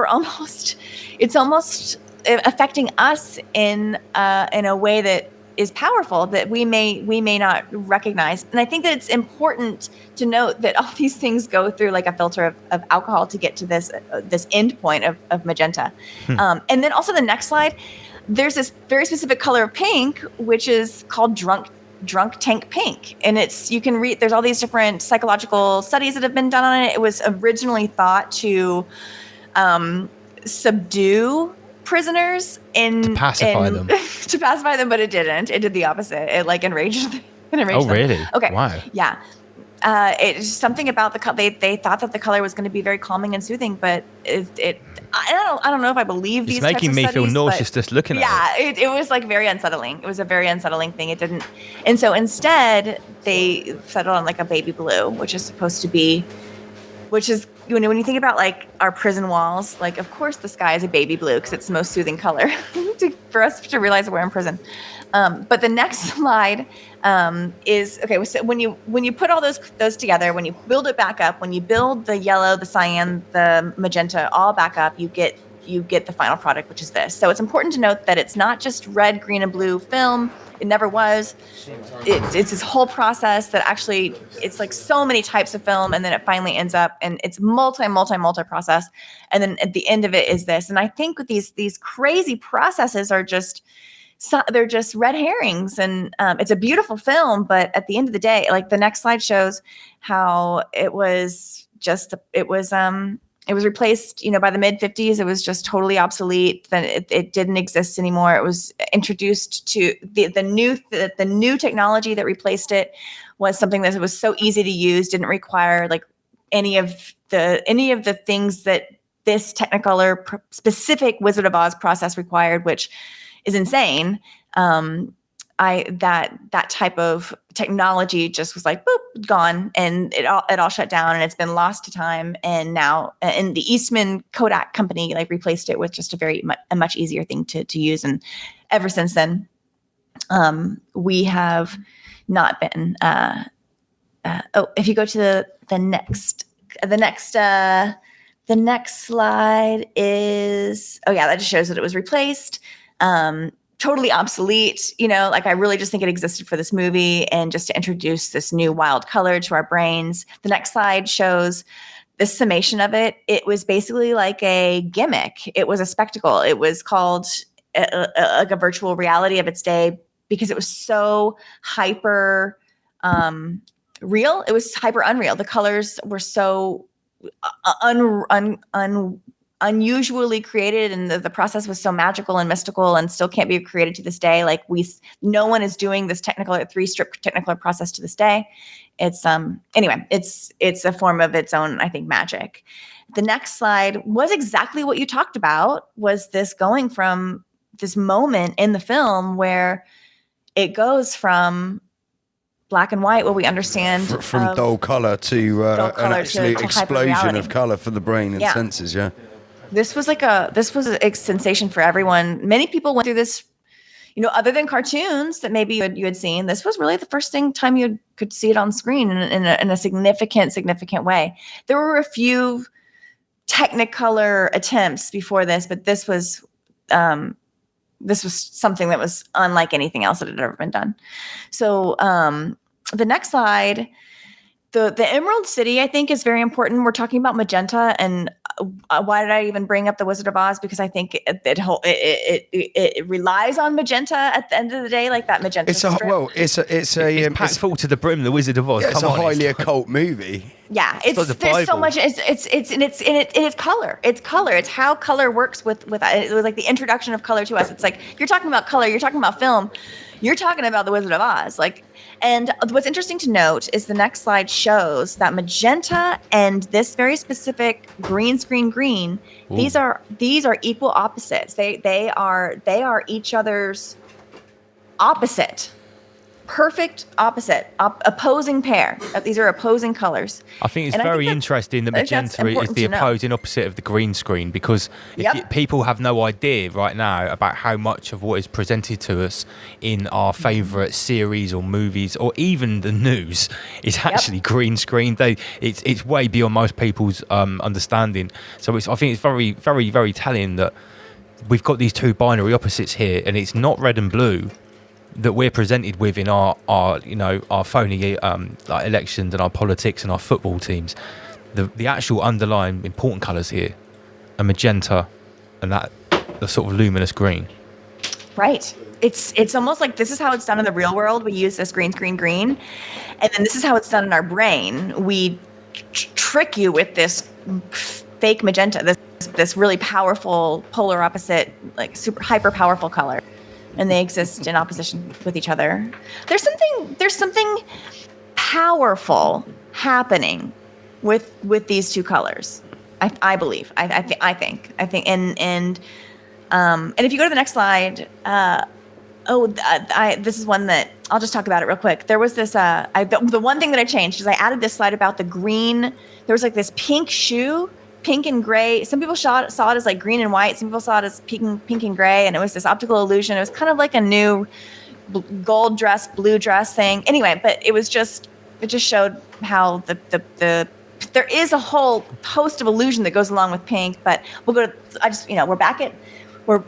almost, it's almost affecting us in a way that is powerful that we may not recognize. And I think that it's important to note that all these things go through like a filter of alcohol to get to this end point of magenta. And then also the next slide, there's this very specific color of pink, which is called drunk tank pink. And you can read, there's all these different psychological studies that have been done on it. It was originally thought to subdue prisoners to pacify them, but it didn't. It did the opposite. It like enraged them. Oh, really? Okay. Wow. Yeah. It's something about the color. They thought that the color was going to be very calming and soothing, but I don't know if I believe these. It's making me feel nauseous just looking at it. Yeah, it was like very unsettling. It was a very unsettling thing. It didn't, and so instead they settled on like a baby blue, which is when you think about like our prison walls, like of course the sky is a baby blue because it's the most soothing color for us to realize that we're in prison. But the next slide is okay. So when you put all those together, when you build it back up, when you build the yellow, the cyan, the magenta all back up, you get the final product, which is this. So it's important to note that it's not just red, green, and blue film. It never was. It's this whole process that actually, it's like so many types of film, and then it finally ends up, and it's multi process. And then at the end of it is this. And I think these crazy processes are they're just red herrings. And it's a beautiful film, but at the end of the day, like the next slide shows how it was replaced, by the mid 50s. It was just totally obsolete. Then it didn't exist anymore. It was introduced to the new technology that replaced it was something that was so easy to use, didn't require like any of the things that this Technicolor specific Wizard of Oz process required, which is insane. That type of technology just was like boop, gone, and it all shut down, and it's been lost to time. And now, and the Eastman Kodak company like replaced it with just a much easier thing to use. And ever since then, we have not been. If you go to the next slide is that just shows that it was replaced. Totally obsolete, like I really just think it existed for this movie and just to introduce this new wild color to our brains. The next slide shows this summation of it. It was basically like a gimmick. It was a spectacle. It was called like a virtual reality of its day because it was so hyper real. It was hyper unreal. The colors were so unusually created, and the process was so magical and mystical and still can't be created to this day. Like no one is doing this Technicolor 3-strip Technicolor process to this day. It's it's a form of its own, I think, magic. The next slide was exactly what you talked about, was this going from this moment in the film where it goes from black and white, what we understand from dull color to an absolute explosion of color for the brain and senses. Yeah. This was a sensation for everyone. Many people went through this, other than cartoons that maybe you had seen, this was really the first time you could see it on screen in a significant way. There were a few Technicolor attempts before this, but this was something that was unlike anything else that had ever been done. So the next slide, the Emerald City, I think, is very important. We're talking about magenta, and why did I even bring up the Wizard of Oz? Because I think it relies on magenta at the end of the day, like that magenta. It's packed full to the brim. The Wizard of Oz. Yeah, it's a highly occult movie. Yeah, there's so much. It's color. It's color. It's how color works with like the introduction of color to us. It's like you're talking about color. You're talking about film. You're talking about the Wizard of Oz. And what's interesting to note is the next slide shows that magenta and this very specific green screen green. Ooh. These are equal opposites. They are each other's opposite. Perfect opposite, opposing pair. These are opposing colors. I think it's very interesting that magenta is the opposing opposite of the green screen, because people have no idea right now about how much of what is presented to us in our favourite series or movies or even the news is actually green screen. It's way beyond most people's understanding. So I think it's very, very, very telling that we've got these two binary opposites here, and it's not red and blue that we're presented with in our phony like elections and our politics and our football teams. The actual underlying important colours here are magenta and the sort of luminous green. Right. It's almost like this is how it's done in the real world. We use this green, and then this is how it's done in our brain. We trick you with this fake magenta, this really powerful polar opposite, like super hyper powerful color. And they exist in opposition with each other. There's something powerful happening with these two colors. I believe. I think. And if you go to the next slide, this is one that I'll just talk about it real quick. There was this. The one thing that I changed is I added this slide about the green. There was like this pink shoe. Pink and gray. Some people saw it as like green and white. Some people saw it as pink and gray, and it was this optical illusion. It was kind of like a new gold dress, blue dress thing. Anyway, but it just showed how there is a whole host of illusion that goes along with pink. But we'll go to we're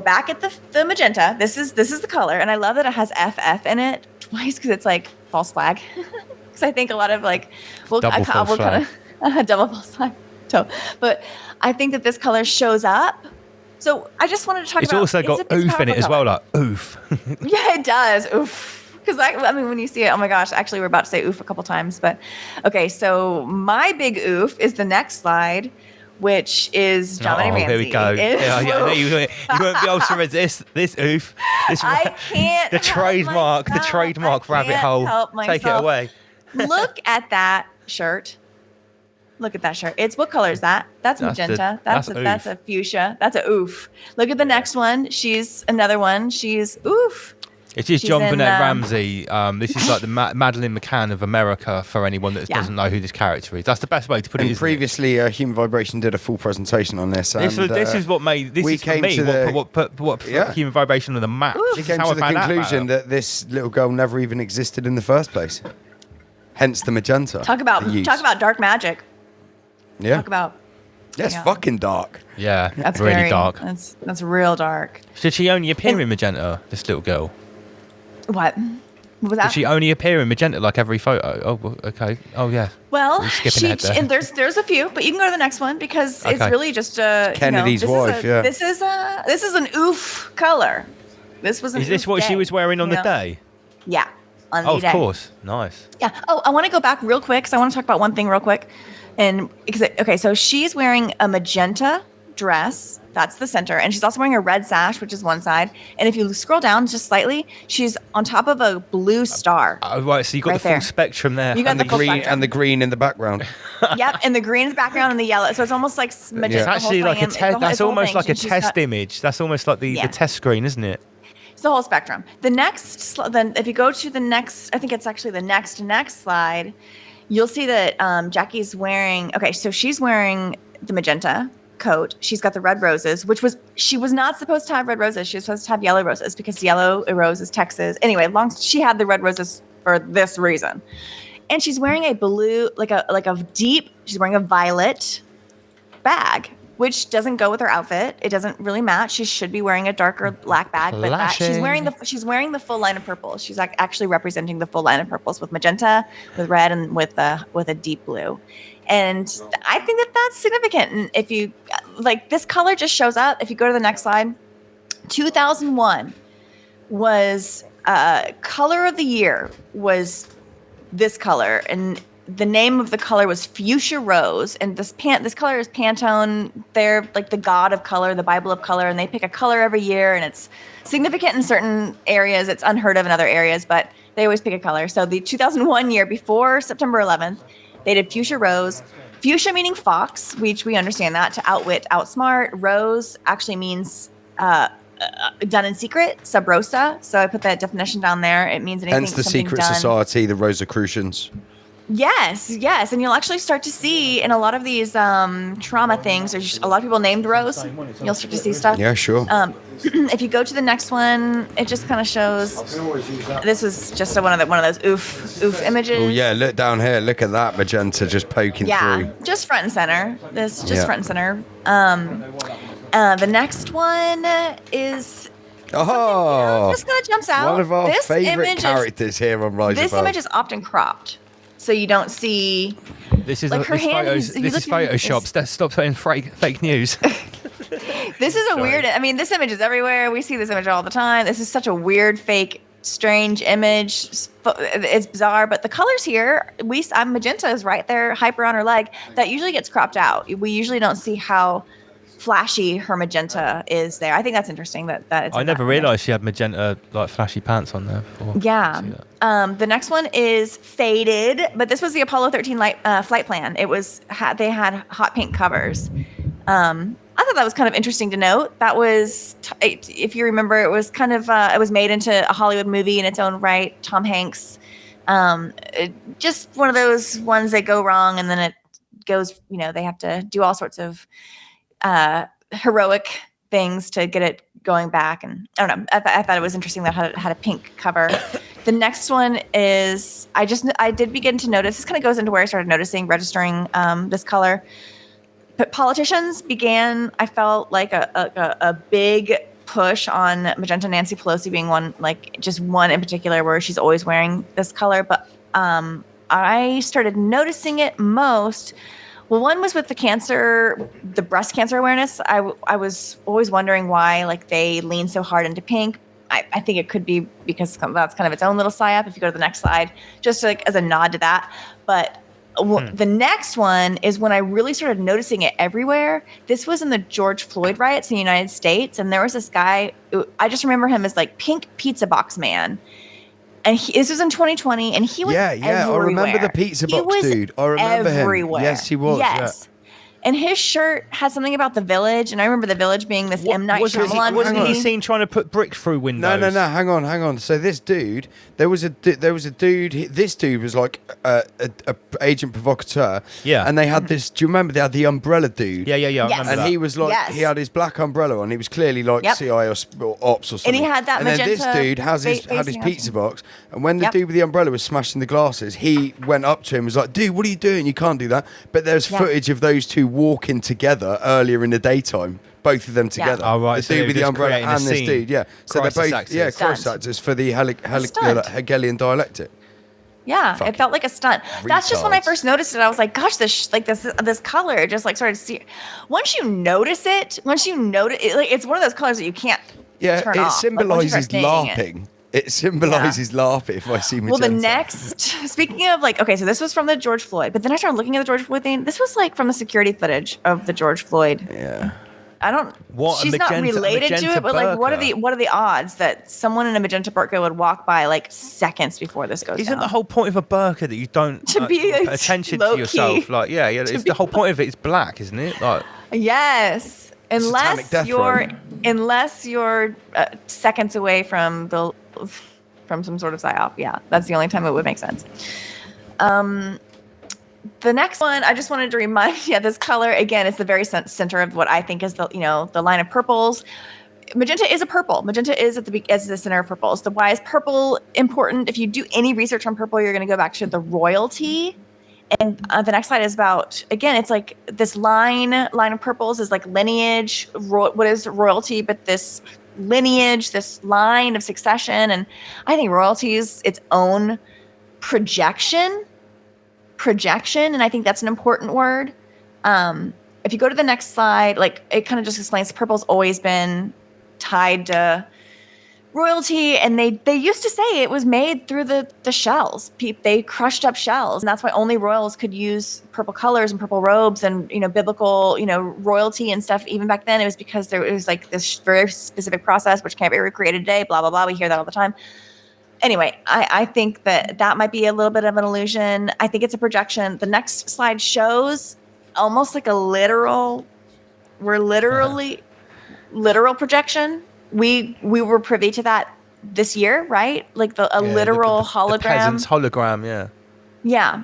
back at the magenta. This is the color, and I love that it has FF in it twice because it's like false flag. Because I think a lot of like double false flag. But I think that this color shows up. So I just wanted to talk about. It's also got oof in it as well, like oof. Yeah, it does. Oof. Because I mean, when you see it, oh my gosh, actually, we're about to say oof a couple times. But okay, so my big oof is the next slide, which is John Ramsey. Here we go. You won't be able to resist this oof. I can't. The trademark rabbit hole. Take it away. Look at that shirt. Look at that shirt. What color is that? That's magenta. That's a fuchsia. That's a oof. Look at the next one. She's another one. She's oof. It is John Burnett Ramsey. This is like the Madeleine McCann of America for anyone that doesn't know who this character is. That's the best way to put it. Previously, Human Vibration did a full presentation on this. This is what made this. What Human Vibration on the map. We came to the conclusion that this little girl never even existed in the first place. Hence the magenta. Talk about dark magic. Yeah. Talk about. That's fucking dark. Yeah, that's really dark. That's real dark. Did she only appear in magenta? This little girl. What was that? Did she only appear in magenta like every photo? Oh, okay. Oh, yeah. Well, and there's a few, but you can go to the next one because it's really just Kennedy's wife. This is an oof color. This was. Is this what she was wearing on the day? Yeah. On the day. Of course. Nice. Yeah. Oh, I want to go back real quick because I want to talk about one thing real quick. So she's wearing a magenta dress. That's the center. And she's also wearing a red sash, which is one side. And if you scroll down just slightly, she's on top of a blue star. Oh, right. So you got the full spectrum there. You got the green spectrum. And the green in the background. Yep. And the green in the background and the yellow. So it's almost like magenta. It's actually like a test. That's almost like a test image. That's almost like the test screen, isn't it? It's the whole spectrum. The next, then if you go to the next, I think it's actually the next slide, you'll see that Jackie's wearing, so she's wearing the magenta coat, she's got the red roses, she was not supposed to have red roses. She was supposed to have yellow roses because yellow rose is Texas. Anyway, she had the red roses for this reason. And she's wearing a blue, she's wearing a violet bag, which doesn't go with her outfit. It doesn't really match. She should be wearing a darker black bag, but she's wearing the full line of purples. She's actually representing the full line of purples with magenta, with red, and with a deep blue. And I think that's significant. And if you this color just shows up. If you go to the next slide, 2001 was color of the year was this color, and the name of the color was fuchsia rose, and this color is Pantone. They're like the god of color, the Bible of color, and they pick a color every year, and it's significant in certain areas. It's unheard of in other areas, but they always pick a color. So the 2001 year, before September 11th, they did fuchsia rose. Fuchsia meaning fox, which we understand that, to outwit, outsmart. Rose actually means done in secret, sub rosa. So I put that definition down there. It means anything. Hence the secret society, the Rosicrucians. Yes. And you'll actually start to see in a lot of these trauma things, there's a lot of people named Rose. You'll start to see stuff. Yeah, sure. If you go to the next one, it just kind of shows. This was just one of those oof images. Oh yeah, look down here. Look at that magenta just poking through. Yeah, just front and center. This just front and center. The next one is. Oh, just kind of jumps out. One of our favorite characters here on Rise Above. This image is often cropped, so you don't see. This is her hand. This is Photoshop. Stop saying fake news. This is a weird. I mean, this image is everywhere. We see this image all the time. This is such a weird, fake, strange image. It's bizarre, but the colors here, magenta is right there, hyper on her leg. That usually gets cropped out. We usually don't see how flashy her magenta is there. I think that's interesting that it's. I never realized she had magenta flashy pants on there before. Yeah. The next one is faded, but this was the Apollo 13 flight plan. It was they had hot pink covers. I thought that was kind of interesting to note. That was, if you remember, it was kind of it was made into a Hollywood movie in its own right. Tom Hanks, just one of those ones that go wrong, and then it goes. They have to do all sorts of heroic things to get it going back, and I don't know. I thought it was interesting that it had a pink cover. The next one is I did begin to notice. This kind of goes into where I started registering this color. But politicians began, I felt like a big push on magenta. Nancy Pelosi being one, just one in particular, where she's always wearing this color. But I started noticing it most. Well, one was with the breast cancer awareness. I was always wondering why they lean so hard into pink. I think it could be because that's kind of its own little psyop. If you go to the next slide, just as a nod to that. But the next one is when I really started noticing it everywhere. This was in the George Floyd riots in the United States. And there was this guy, I just remember him as Pink Pizza Box Man. And this was in 2020, and he was everywhere. I remember the pizza box dude. I remember everywhere. him. Yes, he was. Yes. Yeah. And his shirt had something about The Village, and I remember The Village being this M. Night Shyamalan movie. Wasn't he seen trying to put bricks through windows? No. Hang on. So this dude, there was a dude. This dude was like a agent provocateur. Yeah. And they had this. Do you remember they had the umbrella dude? Yeah. Yes. I remember and that. he was he had his black umbrella on. He was clearly CIA or ops or something. And he had that magenta. And then this dude had his pizza box. And when the dude with the umbrella was smashing the glasses, he went up to him and was like, "Dude, what are you doing? You can't do that." But there's footage of those two walking together earlier in the daytime, both of them together. Oh, right. The dude with the umbrella and this dude, So they're both crisis actors for the Hegelian dialectic. Yeah, it felt like a stunt. That's just when I first noticed it. I was like, "Gosh, this color just started to see." Once you notice it, it's one of those colors that you can't turn off. It symbolizes LARPing. It symbolizes LARPing if I see magenta. Well, the next, speaking of so this was from the George Floyd, but then I started looking at the George Floyd thing. This was from the security footage of the George Floyd. Yeah. I don't. She's not related to it, but what are the odds that someone in a magenta burqa would walk by seconds before this goes down? Isn't the whole point of a burqa that you don't pay attention to yourself? It's the whole point of it is black, isn't it? Yes. Unless you're seconds away from some sort of psyop. Yeah, that's the only time it would make sense. the next one, I just wanted to remind you, this color, again, is the very center of what I think is the line of purples. Magenta is a purple. Magenta is at the center of purples. So why is purple important? If you do any research on purple, you're going to go back to the royalty. And the next slide is about, again, it's like this line of purples is like lineage. What is royalty? But this lineage, this line of succession. And I think royalty is its own projection. And I think that's an important word. If you go to the next slide, like it kind of just explains purple's always been tied to royalty, and they used to say it was made through the shells. They crushed up shells, and that's why only royals could use purple colors and purple robes and biblical royalty and stuff. Even back then, it was because there was like this very specific process which can't be recreated today. Blah blah blah. We hear that all the time. Anyway, I think that might be a little bit of an illusion. I think it's a projection. The next slide shows almost like a literal projection. We were privy to that this year, right? Like literal hologram. The peasant's hologram, yeah. Yeah.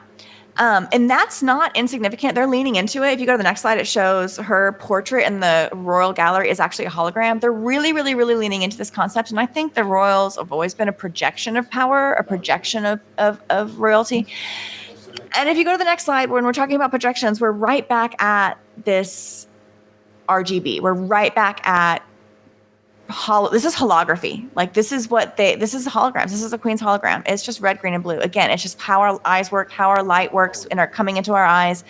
And that's not insignificant. They're leaning into it. If you go to the next slide, it shows her portrait in the royal gallery is actually a hologram. They're really, really, really leaning into this concept. And I think the royals have always been a projection of power, a projection of royalty. And if you go to the next slide, when we're talking about projections, we're right back at this RGB. We're right back at this is holography. Like this is holograms. This is the Queen's hologram. It's just red, green, and blue. Again, it's just how our eyes work, how our light works and are coming into our eyes.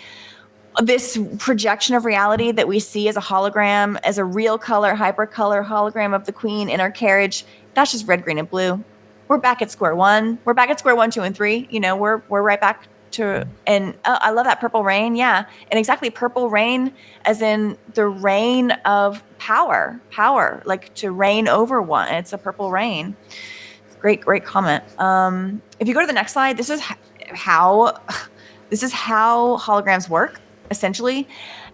This projection of reality that we see as a hologram, as a real color, hypercolor hologram of the Queen in our carriage, that's just red, green, and blue. We're back at square one. We're back at square 1, 2, and 3. We're right back to, and I love that purple rain. Yeah. And exactly, purple rain as in the reign of power, like to reign over one. It's a purple rain. Great comment. If you go to the next slide, this is how holograms work, essentially.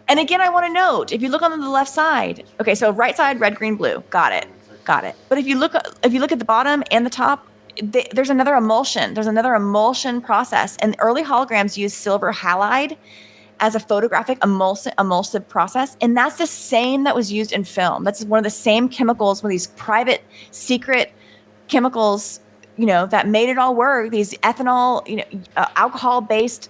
And again, I want to note, if you look on the left side, okay, so right side, red, green, blue. Got it. But if you look at the bottom and the top, there's another emulsion. There's another emulsion process. And early holograms use silver halide as a photographic emulsive process. And that's the same that was used in film. That's one of the same chemicals, one of these private, secret chemicals, that made it all work. These ethanol, alcohol-based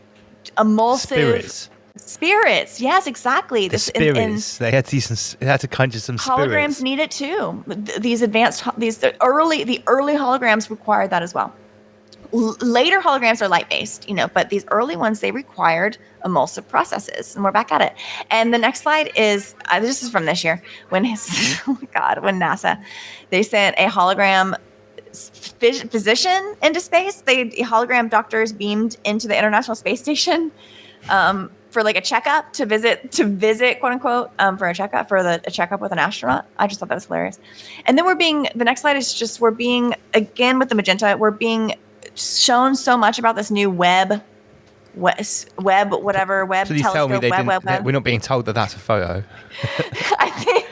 emulsive spirits. Yes, exactly. The spirits. They had to conjure some spirits. Holograms need it too. The early holograms required that as well. Later holograms are light-based, but these early ones, they required emulsive processes, and we're back at it. And the next slide is, this is from this year, when NASA, they sent a hologram physician into space. Hologram doctors beamed into the International Space Station for like a checkup to visit, quote unquote, for a checkup with an astronaut. I just thought that was hilarious. And then the next slide is just, again with the magenta, we're being shown so much about this new web Please telescope. Tell me we're not being told that that's a photo. I think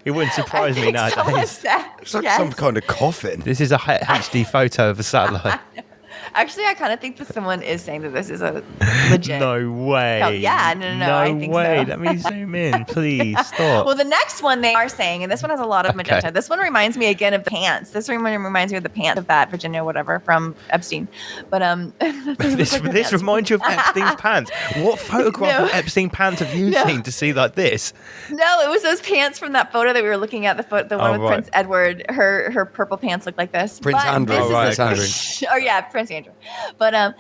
it wouldn't surprise me nowadays. It's like some kind of coffin. This is a HD photo of a satellite. Actually, I kind of think that someone is saying that this is a legit. No way. Oh, yeah, no. I think way. So. Let me zoom in, please. Stop. Well, the next one they are saying, and this one has a lot of magenta. This one reminds me again of the pants. This one reminds me of the pants of that Virginia whatever from Epstein. But this reminds you of Epstein's pants. What photograph of Epstein pants have you seen to see like this? No, it was those pants from that photo that we were looking at. The one with Prince Edward. Her purple pants look like this. Prince Andrew. Prince Andrew. Oh yeah, Prince Andrew. But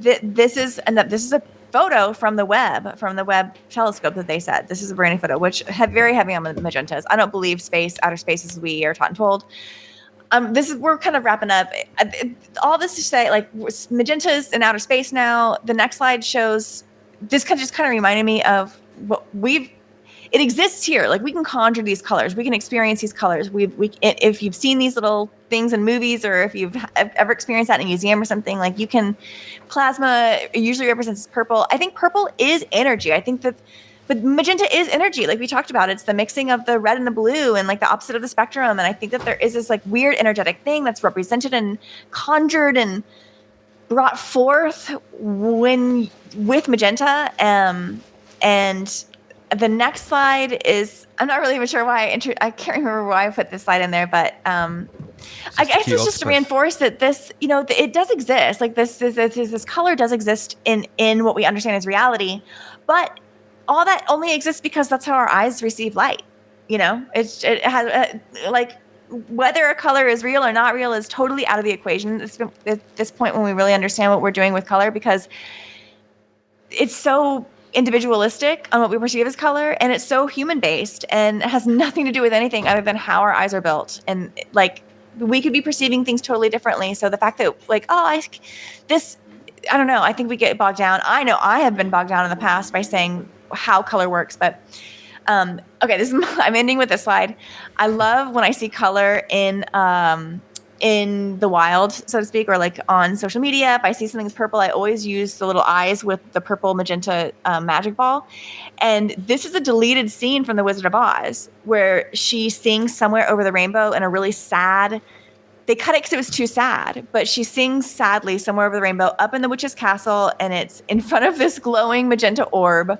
this is a photo from the Webb telescope that they said. This is a brand new photo, which very heavy on the magentas. I don't believe outer space as we are taught and told. We're kind of wrapping up. All this to say, like, magentas in outer space now. The next slide shows this kind of reminded me of what it exists here. Like, we can conjure these colors. We can experience these colors. If you've seen these little things in movies, or if you've ever experienced that in a museum or something, like, plasma usually represents purple. I think purple is energy. I think but magenta is energy. Like we talked about, it's the mixing of the red and the blue and like the opposite of the spectrum. And I think that there is this like weird energetic thing that's represented and conjured. And brought forth with Magenta. And the next slide is, I'm not really even sure why I can't remember why I put this slide in there, but I guess it's just to reinforce that this, it does exist. Like this color does exist in what we understand as reality, but all that only exists because that's how our eyes receive light. It has like whether a color is real or not real is totally out of the equation at this point when we really understand what we're doing with color, because it's so individualistic on what we perceive as color, and it's so human based, and it has nothing to do with anything other than how our eyes are built. And like we could be perceiving things totally differently. So the fact that like, I don't know, I think we get bogged down. I know I have been bogged down in the past by saying how color works, but okay, I'm ending with this slide. I love when I see color in the wild, so to speak, or like on social media. If I see something's purple, I always use the little eyes with the purple magenta magic ball. And this is a deleted scene from The Wizard of Oz where she sings Somewhere Over the Rainbow in a really sad, they cut it because it was too sad, but she sings sadly Somewhere Over the Rainbow up in the witch's castle, and it's in front of this glowing magenta orb.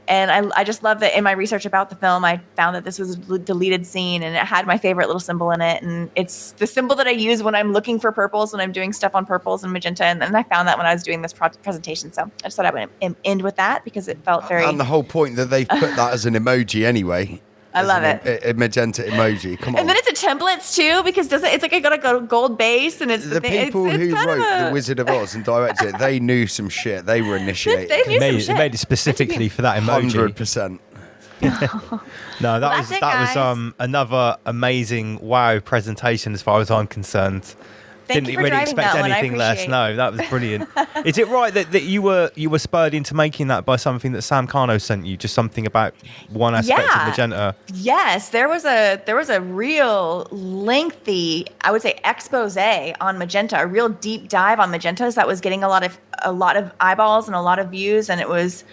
And I just love that in my research about the film, I found that this was a deleted scene, and it had my favorite little symbol in it. And it's the symbol that I use when I'm looking for purples, when I'm doing stuff on purples and magenta. And I found that when I was doing this presentation. So I just thought I would end with that because it felt very... And the whole point that they put that as an emoji anyway. I love it. A magenta emoji. Come on. And then it's a templates too, because it's like I got a gold base, and it's the people who wrote The Wizard of Oz and directed it. They knew some shit. They were initiated. They made it specifically for that emoji. 100%. No, that was another amazing wow presentation as far as I'm concerned. Didn't really expect anything less. No, that was brilliant. Is it right that you were spurred into making that by something that Sam Carno sent you? Just something about one aspect of magenta? Yes, there was a real lengthy, I would say, expose on magenta, a real deep dive on magentas that was getting a lot of eyeballs and a lot of views, and it was.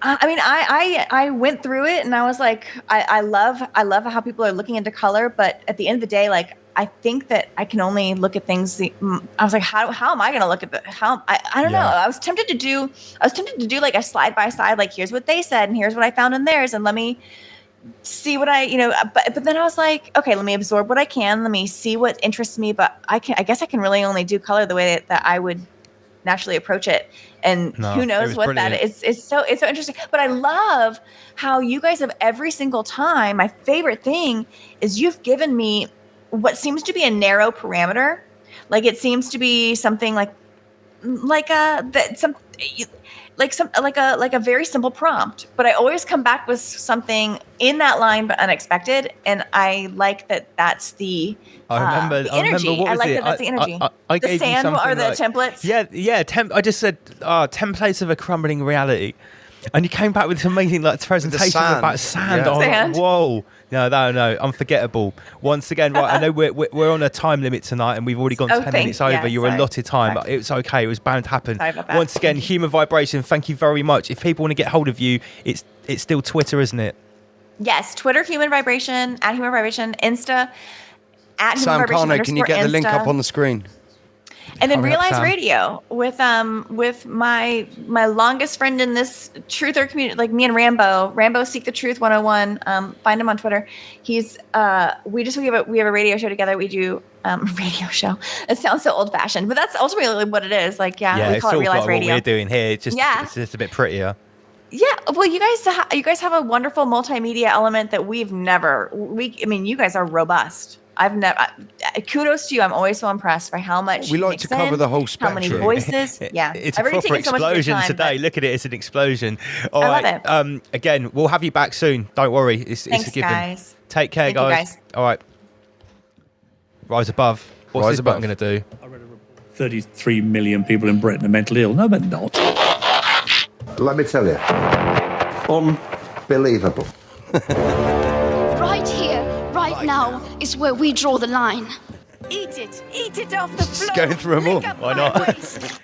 I mean, I went through it and I was like, I love how people are looking into color, but at the end of the day, like, I think that I can only look at things. I was like, how am I going to look at the, I don't know. I was tempted to do like a slide by side, like here's what they said and here's what I found in theirs. And let me see what but then I was like, okay, let me absorb what I can. Let me see what interests me. But I guess I can really only do color the way that I would naturally approach it. And who knows what brilliant. That is. It's so interesting. But I love how you guys have every single time. My favorite thing is you've given me what seems to be a narrow parameter. Like it seems to be something like a very simple prompt, but I always come back with something in that line but unexpected, and I like that. That's the energy. I like that. That's the energy. I the gave sand you or the like, templates. Yeah. I just said templates of a crumbling reality, and you came back with this amazing presentation about sand. Yeah. Sand. Whoa. No, unforgettable. Once again, right, I know we're on a time limit tonight and we've already gone 10 minutes over your allotted time. But it's okay. It was bound to happen. Once again, Human Vibration, thank you very much. If people want to get hold of you, it's still Twitter, isn't it? Yes, Twitter, Human Vibration, at Human Vibration, Insta, at Human Sam Vibration Carno, can you get Insta. the link up on the screen? And then Realize Radio with my longest friend in this truther community, like me and Rambo Seek the Truth 101. Find him on Twitter. He's we have a radio show together. We do radio show. It sounds so old fashioned, but that's ultimately what it is. Like we call it Realize Radio. What we're doing here. It's just a bit prettier. Yeah, well, you guys have a wonderful multimedia element that we've never. You guys are robust. I've never. Kudos to you. I'm always so impressed by how much we like to cover the whole spectrum. How many voices? Yeah, it's a proper explosion today. Look at it, it's an explosion. All right. Love it. Again, we'll have you back soon. Don't worry. It's a given. Guys. Take care, guys. All right. Rise above. What's this button going to do? 33 million people in Britain are mentally ill. No, but not. Let me tell you, unbelievable. Right here, right now, is where we draw the line. Eat it off the floor. Just going through them all. Why not?